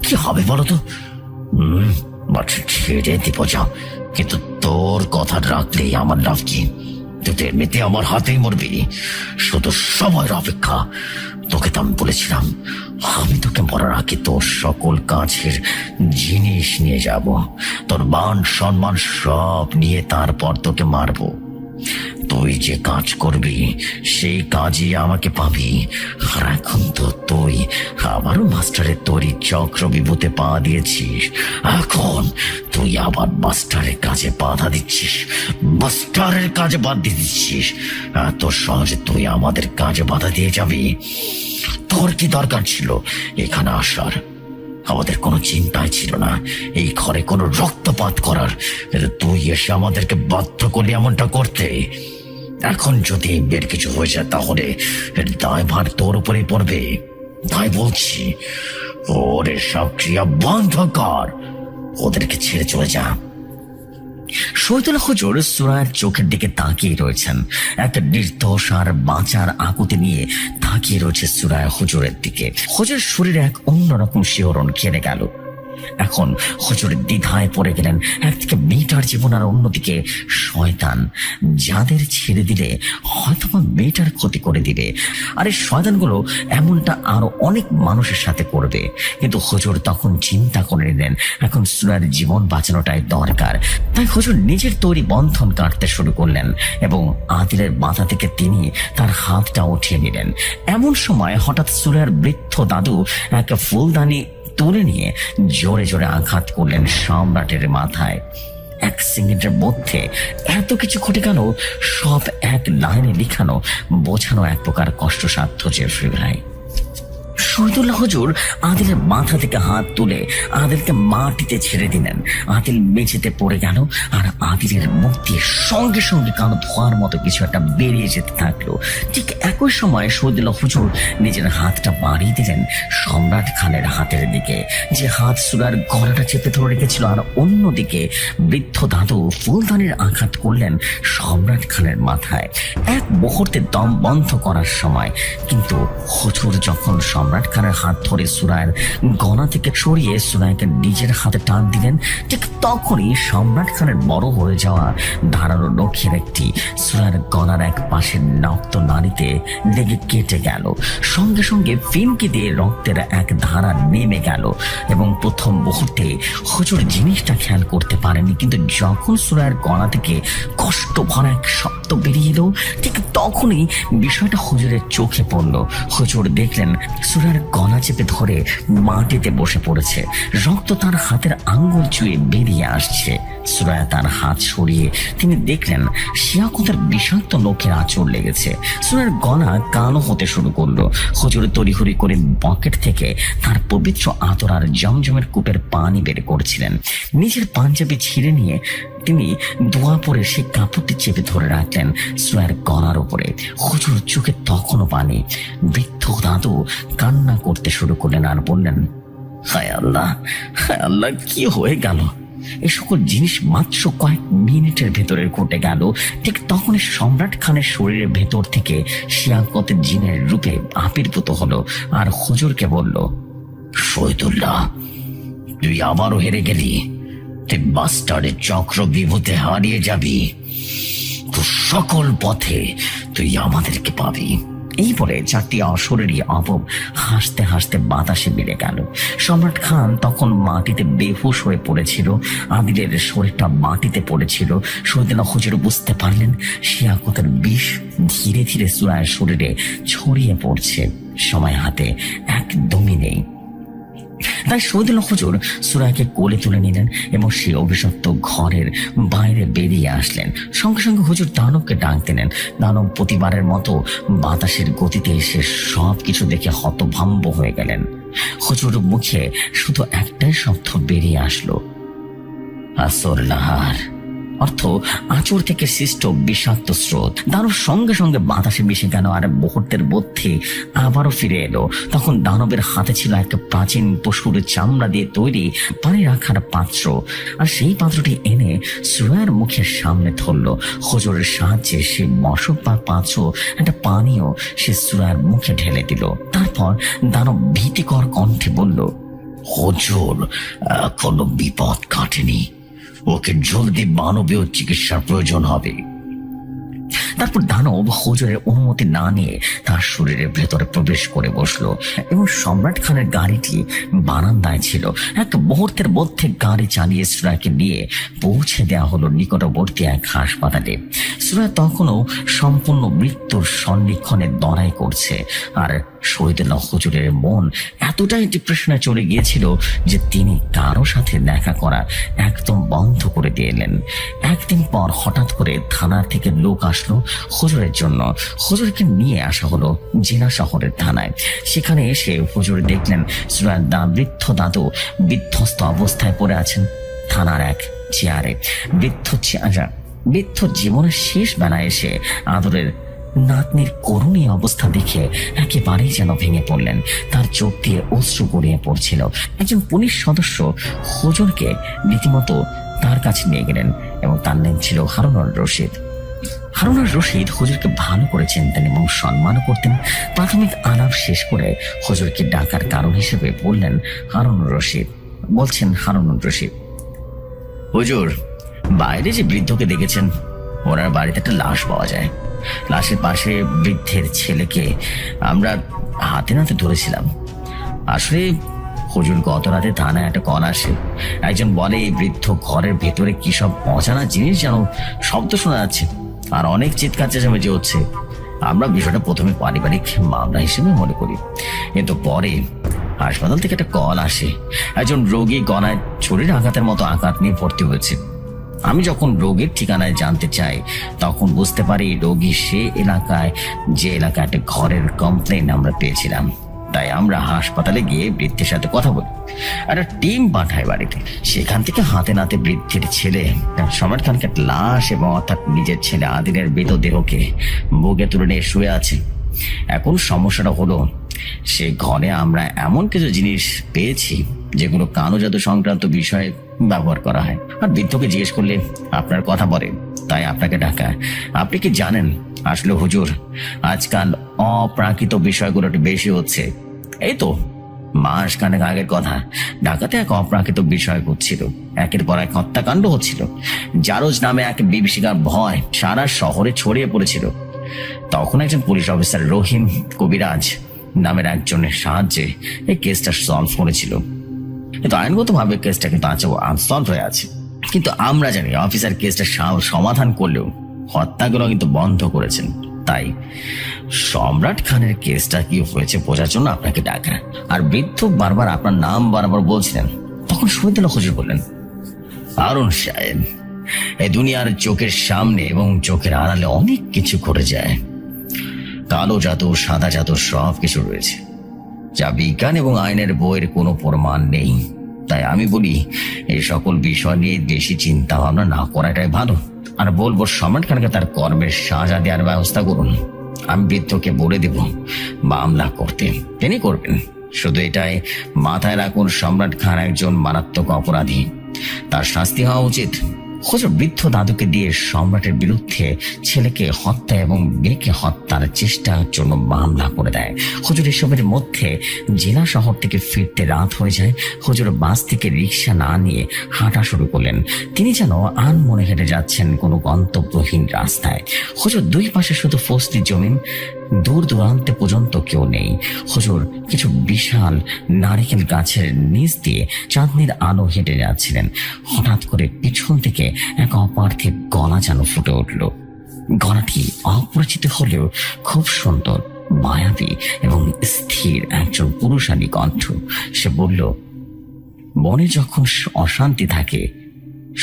কি হবে বলো তো? ছেড়ে দিব, যাও, কিন্তু তোর কথা রাখলেই আমার লাভ কি? তুই তো এমনিতে আমার হাতেই মরবি, শুধু সময়ের অপেক্ষা। তোকে তো আমি বলেছিলাম আমি তোকে মরার আগে তোর সকল কাছের জিনিস নিয়ে যাব, তোর মান সম্মান সব নিয়ে তারপর তোকে মারবো। তুই যে কাজ করবি সেই কাজই আমাকে পাবি। আর এখন তো তুই আবারও মাস্টারের তৈরি চক্র বিভূতে পা দিয়েছিস। এখন তুই আবার মাস্টারের কাজে বাধা দিচ্ছিস, মাস্টারের কাজে বাধা দিচ্ছিস। এত সহজে তুই আমাদের কাজে বাধা দিয়ে যাবি? তোর কি দরকার ছিল এখানে আসার? আমাদের কোনো চিন্তাই ছিল না এই ঘরে কোনো রক্তপাত করার। তুই এসে আমাদেরকে বাধ্য করলি এমনটা করতে। এখন যদি বের কিছু হয়ে যায় তাহলে এর দায়ভার তোর উপরেই পড়বে। তাই বলছি, ওর সব ক্রিয়া বন্ধ কর, ওদেরকে ছেড়ে চলে যা। শহীদুল্লাহ হুজুর সুরাইয়ার চোখের দিকে তাকিয়ে রয়েছেন। একটা নির্দোষ আর বাঁচার আকুতি নিয়ে তাকিয়ে রয়েছে সুরাইয়া হুজুরের দিকে। হুজুরের শরীরে এক অন্যরকম শিহরণ ঘিরে গেল। এখন হুজুর দ্বিধায় পড়ে গেলেন। একদিকে মেয়েটার জীবন আর অন্যদিকে শয়তান, যাদের ছেড়ে দিলে হয়তো মেয়েটার ক্ষতি করে দিবে। আর এই শয়তানগুলো এমনটা আরো অনেক মানুষের সাথে করবে। কিন্তু হুজুর তখন চিন্তা করে নিলেন এখন সুরাইয়ার জীবন বাঁচানোটাই দরকার। তাই হুজুর নিজের তৈরি বন্ধন কাটতে শুরু করলেন এবং আদিলের মাথা থেকে তিনি তার হাতটা উঠিয়ে নিলেন। এমন সময় হঠাৎ সুরাইয়ার বৃদ্ধ দাদু এক ফুলদানি তুলে নিয়ে জোরে জোরে আঘাত করলেন সম্রাটের মাথায়। 1 সেকেন্ডের মধ্যে এত কিছু ঘটে গেল, সব এক লাইনে লিখানো, বোঝানো এক প্রকার কষ্টসাধ্য জেফরি ভাই। শহীদুল্লাহ হুজুর আদিলের মাথা থেকে হাত তুলে আদিলকে মাটিতে ছেড়ে দিলেন। আদিল মেঝেতে পড়ে গেল, আর আদিলের মুখ দিয়ে সঙ্গে সঙ্গে কালো ধোয়ার মতো কিছু একটা বেরিয়ে যেতে থাকলো। ঠিক একই সময় শহীদুল্লাহ হুজুর নিজের হাতটা বাড়িয়ে দিলেন সম্রাট খানের হাতের দিকে, যে হাত সুরার গলাটা চেপে ধরে রেখেছিল, আর অন্যদিকে বৃদ্ধ দাদু ফুলদানির আঘাত করলেন সম্রাট খানের মাথায়। এক মুহূর্তে দম বন্ধ করার সময় কিন্তু হুজুর যখন সম্রাট খানের হাত ধরে সুরায়ের গলা থেকে সরিয়ে সুরাইকে নিজের হাতে টান দিলেন, ঠিক তখনই সম্রাট খানের বড় হয়ে যাওয়া ধারালো নখের একটি সুরায়ের গলার এক পাশের রক্ত নালীতে লেগে কেটে গেল। সঙ্গে সঙ্গে ফিনকি দিয়ে রক্তের এক ধারা নেমে গেল, এবং প্রথম মুহূর্তে হুজুর জিনিসটা খেয়াল করতে পারেনি, কিন্তু যখন সুরায়ের গলা থেকে কষ্ট ভরা এক শব্দ বেরিয়ে এলো, ঠিক তখনই বিষয়টা হুজুরের চোখে পড়ল। হুজুর দেখলেন সুরার গলা চেপে ধরে মাটিতে বসে পড়েছে, রক্ত তার হাতের আঙ্গুল চুয়ে বেরিয়ে আসছে। সুরায়া তার হাত সরিয়ে তিনি দেখলেন শিয়াকতের বিষাক্ত লোকের আঁচড় লেগেছে। সুরার গলা কালো হতে শুরু করলো। হুজুর তড়িঘড়ি করে পকেট থেকে তার পবিত্র আতর আর জমজমের কূপের পানি বের করছিলেন। নিজের পাঞ্জাবি ছিঁড়ে নিয়ে তিনি দোয়া পরে সেই কাপড়টি চেপে ধরে রাখলেন সুরায়ের গলার উপরে। হুজুর চোখে তখনও পানি। বৃদ্ধ দাদু কান্না করতে শুরু করলেন আর বললেন, হায় আল্লাহ, হায় আল্লাহ, কি হয়ে গেল? এই সকল জিনিস মাত্র কয়েক মিনিটের ভেতরে ঘটে গেল। ঠিক তখনই সম্রাট খানের শরীরের ভেতর থেকে শিয়াকতের জিনের রূপে আবির্ভূত হলো, আর হুজুরকে বলল, শহীদুল্লাহ, তুই আবারও হেরে গেলি। তুই বাস্টার্ডের চক্র বিভূতে হারিয়ে যাবি। তো সকল পথে তুই আমাদেরকে পাবি। এই বলে 4টি অশরীরী অবব হাসতে হাসতে বাতাসে বেড়ে গেল। সম্রাট খান তখন মাটিতে বেহুশ হয়ে পড়েছিল, আদিলের শরীরটা মাটিতে পড়েছিল। শহীদুল্লাহ হুজুর বুঝতে পারলেন শিয়াকতের বিষ ধীরে ধীরে সুরায়ের শরীরে ছড়িয়ে পড়ছে। সময় হাতে একদমই নেই। তাই শহীদুল্লাহ হুজুর সুরাইকে কোলে তুলে নিলেন এবং সেই অভিশপ্ত ঘরের বাইরে বেরিয়ে আসলেন। সঙ্গে সঙ্গে হুজুর দানবকে ডাক দিলেন। দানব প্রতিবারের মতো বাতাসের গতিতে এসে সবকিছু দেখে হতভম্ব হয়ে গেলেন। হুজুর মুখে শুধু একটাই শব্দ বেরিয়ে আসলো, আসর লাহার, অর্থ আঁচড় থেকে সৃষ্ট বিষাক্ত স্রোত। দানব সঙ্গে সঙ্গে বাতাসে মিশে গেল, আর মুহূর্তের মধ্যে আবারও ফিরে এলো। তখন দানবের হাতে ছিল এক প্রাচীন পশুর চামড়া দিয়ে তৈরি পানি রাখার পাত্র, আর সেই পাত্রটি এনে সুরায়ের মুখের সামনে ধরলো। হুজুরের সাহায্যে সে মশক বা পাত্র একটা পানীয় সে সুরায়ের মুখে ঢেলে দিল। তারপর দানব ভীতিকর কণ্ঠে বলল, হুজুর, কোনো বিপদ কাটেনি, ওকে জলদি মানবীয় চিকিৎসার প্রয়োজন হবে। তারপর দানব হুজুরের অনুমতি না নিয়ে তার শরীরের ভেতরে প্রবেশ করে বসলো, এবং সম্রাট খানের গাড়িটি বারান্দায় ছিল। এক মুহূর্তের মধ্যে গাড়ি চালিয়ে সুরাকে নিয়ে পৌঁছে দেওয়া হলো নিকটবর্তী এক হাসপাতালে। সুরা তখনও সম্পূর্ণ মৃত্যুর সন্নিক্ষণে লড়াই করছে, আর শহীদুল্লাহ হুজুরের মন এতটাই ডিপ্রেশনে চলে গিয়েছিল যে তিনি কারো সাথে দেখা করা একদম বন্ধ করে দিলেন। একদিন পর হঠাৎ করে থানা থেকে লোক আসলো হুজুরের জন্য। হুজুরকে নিয়ে আসা হলো জেলা শহরের থানায়। সেখানে এসে হুজুর দেখলেন সুরার বৃদ্ধ দাদু বিধ্বস্ত অবস্থায় পড়ে আছেন থানার এক চেয়ারে। বৃদ্ধ জীবনের শেষ বেলায় এসে আদরের নাতনির করুণী অবস্থা দেখে একেবারেই যেন ভেঙে পড়লেন। তার চোখ দিয়ে অশ্রু গড়িয়ে পড়ছিল। একজন পুলিশ সদস্য হুজুরকে রীতিমতো তার কাছে নিয়ে গেলেন, এবং তার নাম ছিল হারুনুর রশিদ। হারুনুর রশিদ হুজুরকে ভালো করে চিনতেন এবং সম্মানও করতেন। প্রাথমিক আলাপ শেষ করে হুজুরকে ডাকার কারণ হিসেবে বললেন, হারুনুর রশিদ। বলছেন হারুনুর রশিদ, হুজুর, বাইরে যে বৃদ্ধকে দেখেছেন, ওনার বাড়িতে একটা লাশ পাওয়া যায়। লাশের পাশে বৃদ্ধের ছেলেকে আমরা হাতে নাতে ধরেছিলাম। আসলে হুজুর, গত রাতে থানায় একটা কল আসে। একজন বলে এই বৃদ্ধ ঘরের ভেতরে কি সব অজানা জিনিস যেন শব্দ শোনা যাচ্ছে, আর অনেক চিৎকার চেঁচামেচি হচ্ছে। আমরা বিষয়টা প্রথমে পারিবারিক মামলা হিসেবে মনে করি, কিন্তু পরে হাসপাতাল থেকে একটা কল আসে, একজন রোগী গলায় ছুরির আঘাতের মতো আঘাত নিয়ে ভর্তি হয়েছে। আমি যখন রোগীর ঠিকানায় জানতে চাই তখন বুঝতে পারি রোগী সে এলাকায়, যে এলাকায় একটা ঘরের কমপ্লেন আমরা পেয়েছিলাম। তাই আমরা হাসপাতালে গিয়ে বৃদ্ধের সাথে কথা বলি, একটা টিম পাঠায় বাড়িতে। সেখান থেকে হাতে নাতে বৃদ্ধের ছেলে সম্রাট খানকে লাশ এবং অর্থাৎ নিজের ছেলে আদিলের মৃতদেহকে বুকে তুলে নিয়ে শুয়ে আছে। এখন সমস্যাটা হলো, সে ঘরে আমরা এমন কিছু জিনিস পেয়েছি যেগুলো কালো জাদু সংক্রান্ত বিষয়ে ব্যবহার করা হয়। আর বৃদ্ধকে জিজ্ঞেস করলে আপনার কথা বলে, তাই আপনাকে ডাকা। আপনি কি জানেন আসলে হুজুর, আজকাল অপ্রাকৃত বিষয়গুলো একটু বেশি হচ্ছে। এই তো মাস খানেক আগের কথা, ঢাকাতে এক অপ্রাকৃত বিষয় ঘটছিল। একের পর এক হত্যাকাণ্ড হচ্ছিল। জারজ নামে এক বিভীষিকার ভয় সারা শহরে ছড়িয়ে পড়েছিল। তখন একজন পুলিশ অফিসার রহিম কবিরাজ নামের একজনের সাহায্যে এই কেসটা সলভ করেছিল। কিন্তু আইনগতভাবে কেসটা কিন্তু আনসলভ হয়ে আছে। কিন্তু আমরা জানি অফিসার কেসটা সমাধান করলেও হত্যাগুলো কিন্তু বন্ধ করেছেন। তাই সম্রাট খানের কেসটা কি হয়েছে বোঝার জন্য আপনাকে ডাকা। আর বৃদ্ধ বারবার আপনার নাম বারবার বলছিলেন। তখন শহীদুল্লাহ হুজুর বললেন, হারুন সাহেব, এই দুনিয়ার চোখের সামনে এবং চোখের আড়ালে অনেক কিছু ঘটে যায়। কালো জাদু, সাদা জাদু সব কিছু রয়েছে, যা বিজ্ঞান এবং আইনের বইয়ের কোনো প্রমাণ নেই। তাই আমি বলি, এই সকল বিষয় নিয়ে বেশি চিন্তা ভাবনা না করাটাই ভালো। আর বলবো সম্রাট খানকে তার কর্মের সাজা দেওয়ার ব্যবস্থা করুন। আমি বৃদ্ধকে বলে দেব মামলা করতে, তিনি করবেন। শুধু এটাই মাথায় রাখুন, সম্রাট খান একজন মারাত্মক অপরাধী, তার শাস্তি হওয়া উচিত। হুজুর বৃদ্ধ দাদুকে দিয়ে সম্রাটের বিরুদ্ধে ছেলেকে হত্যা এবং মেয়েকে হত্যার চেষ্টার জন্য মামলা করে দেয়। হুজুর এসবের মধ্যে জেলা শহর থেকে ফিরতে রাত হয়ে যায়। হুজুর বাস থেকে রিক্সা না নিয়ে হাঁটা শুরু করলেন। তিনি যেন আনমনে হেঁটে যাচ্ছেন কোনো গন্তব্যহীন রাস্তায়। হুজুর দুই পাশে শুধু ফসলি জমিন, দূর দূরান্তে পর্যন্ত কেউ নেই। হুজুর কিছু বিশাল নারিকেল গাছের নিচ দিয়ে চাঁদনির আলো হেঁটে যাচ্ছিলেন। হঠাৎ করে পিছন থেকে এক অপার্থিব গলা যেন ফুটে উঠল। গলাটি অপরিচিত হলেও খুব সুন্দর, মায়াবী এবং স্থির একজন পুরুষালী কণ্ঠ। সে বলল, বনে যখন অশান্তি থাকে,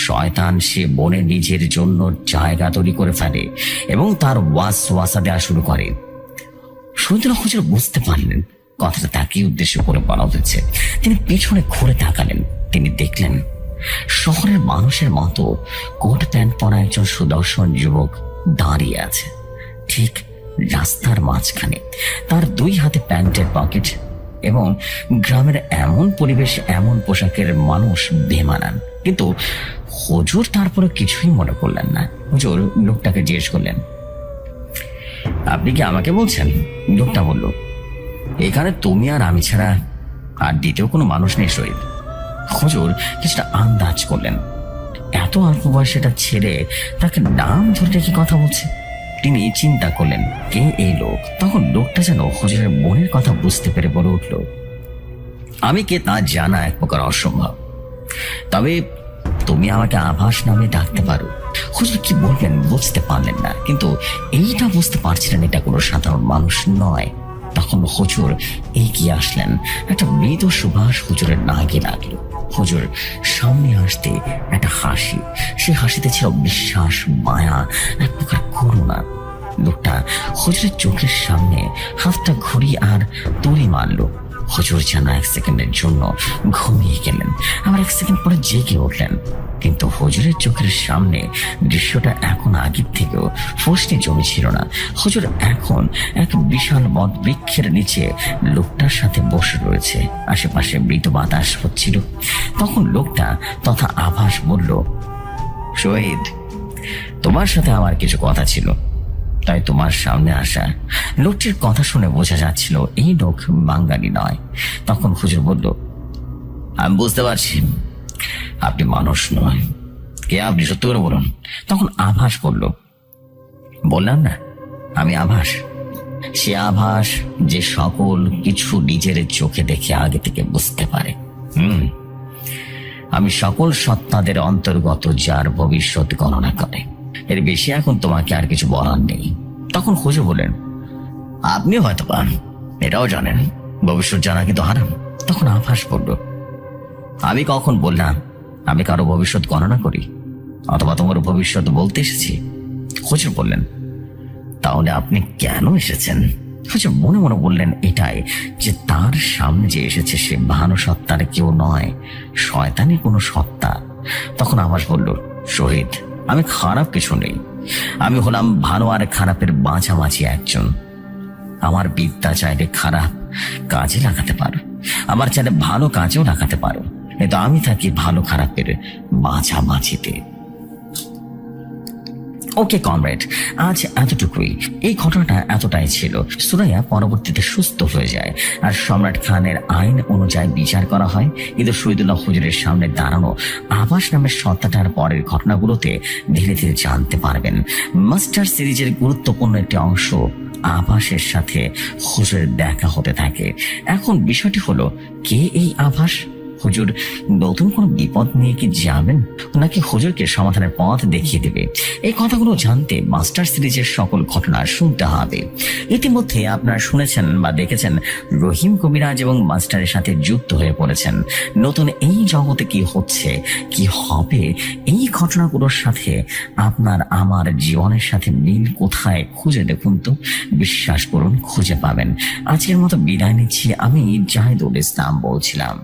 শয়তান সে বনে নিজের জন্য জায়গা তৈরি করে ফেলে এবং তার ওয়াসওয়াসা দেওয়া শুরু করে। শহীদুল্লাহ হুজুর বুঝতে পারলেন কথাটা তাকে উদ্দেশ্য করে বলা হয়েছে। তিনি পেছনে ঘুরে তাকালেন। তিনি দেখলেন শহরের মানুষের মতো কোট প্যান্ট পরা একজন সুদর্শন যুবক দাঁড়িয়ে আছে ঠিক রাস্তার মাঝখানে। তার দুই হাতে প্যান্টের পকেট এবং গ্রামের এমন পরিবেশ, এমন পোশাকের মানুষ বেমানান। কিন্তু হুজুর তারপরে কিছুই মনে করলেন না। হুজুর লোকটাকে জিজ্ঞেস করলেন, আপনি কি আমাকে বলছেন? লোকটা বলল, এখানে তুমি আর আমি ছাড়া আর দ্বিতীয় কোনো মানুষ নেই শহীদ। হুজুর কিছুটা আন্দাজ করলেন, এত অল্প বয়সেটা ছেড়ে তাকে নাম ধরে রেখে কথা বলছে। তিনি চিন্তা করলেন, কে এই লোক? তখন লোকটা যেন হুজুরের মনের কথা বুঝতে পেরে বলে উঠল, আমি কে তা জানা এক প্রকার অসম্ভব, তবে তুমি আমাকে আভাস নামে ডাকতে পারো। হুজুর কি বলবেন বুঝতে পারলেন না, কিন্তু এইটা বুঝতে পারছিলেন এটা কোনো সাধারণ মানুষ নয়। তখন হুজুর এগিয়ে আসলেন। একটা মৃদু সুবাস হুজুরের নাকে লাগলো। হুজুর সামনে আসতে একটা হাসি, সে হাসিতে ছিল বিশ্বাস, মায়া, এক প্রকার করুণা। লোকটা হুজুরের চোখের সামনে হাতটা ঘুরি আর তড়ি মারলো। হুজুর যেন এক সেকেন্ডের জন্য ঘুমিয়ে গেলেন, আবার এক সেকেন্ড পরে জেগে উঠলেন। কিন্তু হুজুরের চোখের সামনে দৃশ্যটা এখন আগের থেকেও ফসলি জমি ছিল না। হুজুর এখন এক বিশাল বট বৃক্ষের নিচে লোকটার সাথে বসে রয়েছে। আশেপাশে মৃত বাতাস হচ্ছিল। তখন লোকটা তথা আভাস বলল, শহীদ, তোমার সাথে আমার কিছু কথা ছিল, তাই তোমার সামনে আসা। লোকটির কথা শুনে বোঝা যাচ্ছিল এই লোক বাঙালি নয়। তখন হুজুর বলল, আমি বুঝতে পারছি আপনি মানুষ নয়। কে আপনি? সত্যি করে বলুন। তখন আভাস বলল, বললাম না আমি আভাস। সে আভাস যে সকল কিছু নিজের চোখে দেখে আগে থেকে বুঝতে পারে। আমি সকল সত্তাদের অন্তর্গত, যার ভবিষ্যৎ গণনা করে। এর বেশি এখন তোমাকে আর কিছু বলার নেই। তখন হুজুর বলেন, আপনি হয়তো পান এটাও জানেন ভবিষ্যৎ জানা কিন্তু হারাম। তখন আভাস বলল, আমি কখন বললাম আমি কারো ভবিষ্যৎ গণনা করি অথবা তোমার ভবিষ্যৎ বলতে এসেছি? হুজুর বললেন, তাহলে আপনি কেন এসেছেন? হুজুর মনে মনে বললেন এটাই, যে তার সামনে যে এসেছে সে ভানু সত্তার কেউ নয়, শয়তানের কোনো সত্তা। তখন আভাস বলল, শহীদ, আমি খারাপ কিছু নেই, আমি হলাম ভালো আর খারাপের মাঝামাঝি একজন। আমার বিদ্যা চাইলে খারাপ কাজে লাগাতে পারো, আবার চাইলে ভালো কাজেও লাগাতে পারো, কিন্তু আমি থাকি ভালো খারাপের মাঝামাঝিতে। ওকে কমরেড, আজ এতটুকুই। এই ঘটনাটা এতটাই ছিল। সুরাইয়া পরবর্তীতে সুস্থ হয়ে যায় আর সম্রাট খানের আইন অনুযায়ী বিচার করা হয়। কিন্তু শহীদুল্লাহ হুজুরের সামনে দাঁড়ানো আভাস নামের সত্তাটার পরের ঘটনাগুলোতে ধীরে ধীরে জানতে পারবেন। মাস্টার সিরিজের গুরুত্বপূর্ণ একটি অংশ আভাসের সাথে হুজুরের দেখা হতে থাকে। এখন বিষয়টি হলো, কে এই আভাস? হুজুর নতুন কোন বিপদ নিয়ে কি যাবেন, নাকি হুজুরকে সমাধানের পথ দেখিয়ে দেবে? এই কথাগুলো জানতে মাস্টার সিরিজের সকল ঘটনা শুনতে হবে। ইতিমধ্যে আপনারা শুনেছেন বা দেখেছেন রহিম কবিরাজ এবং মাস্টারের সাথে যুক্ত হয়ে পড়েছেন। নতুন এই জগতে কি হচ্ছে, কি হবে, এই ঘটনাগুলোর সাথে আপনার আমার জীবনের সাথে মিল কোথায় খুঁজে দেখুন তো। বিশ্বাস করুন খুঁজে পাবেন। আজকের মতো বিদায় নিচ্ছি। আমি জাহিদুল ইসলাম বলছিলাম।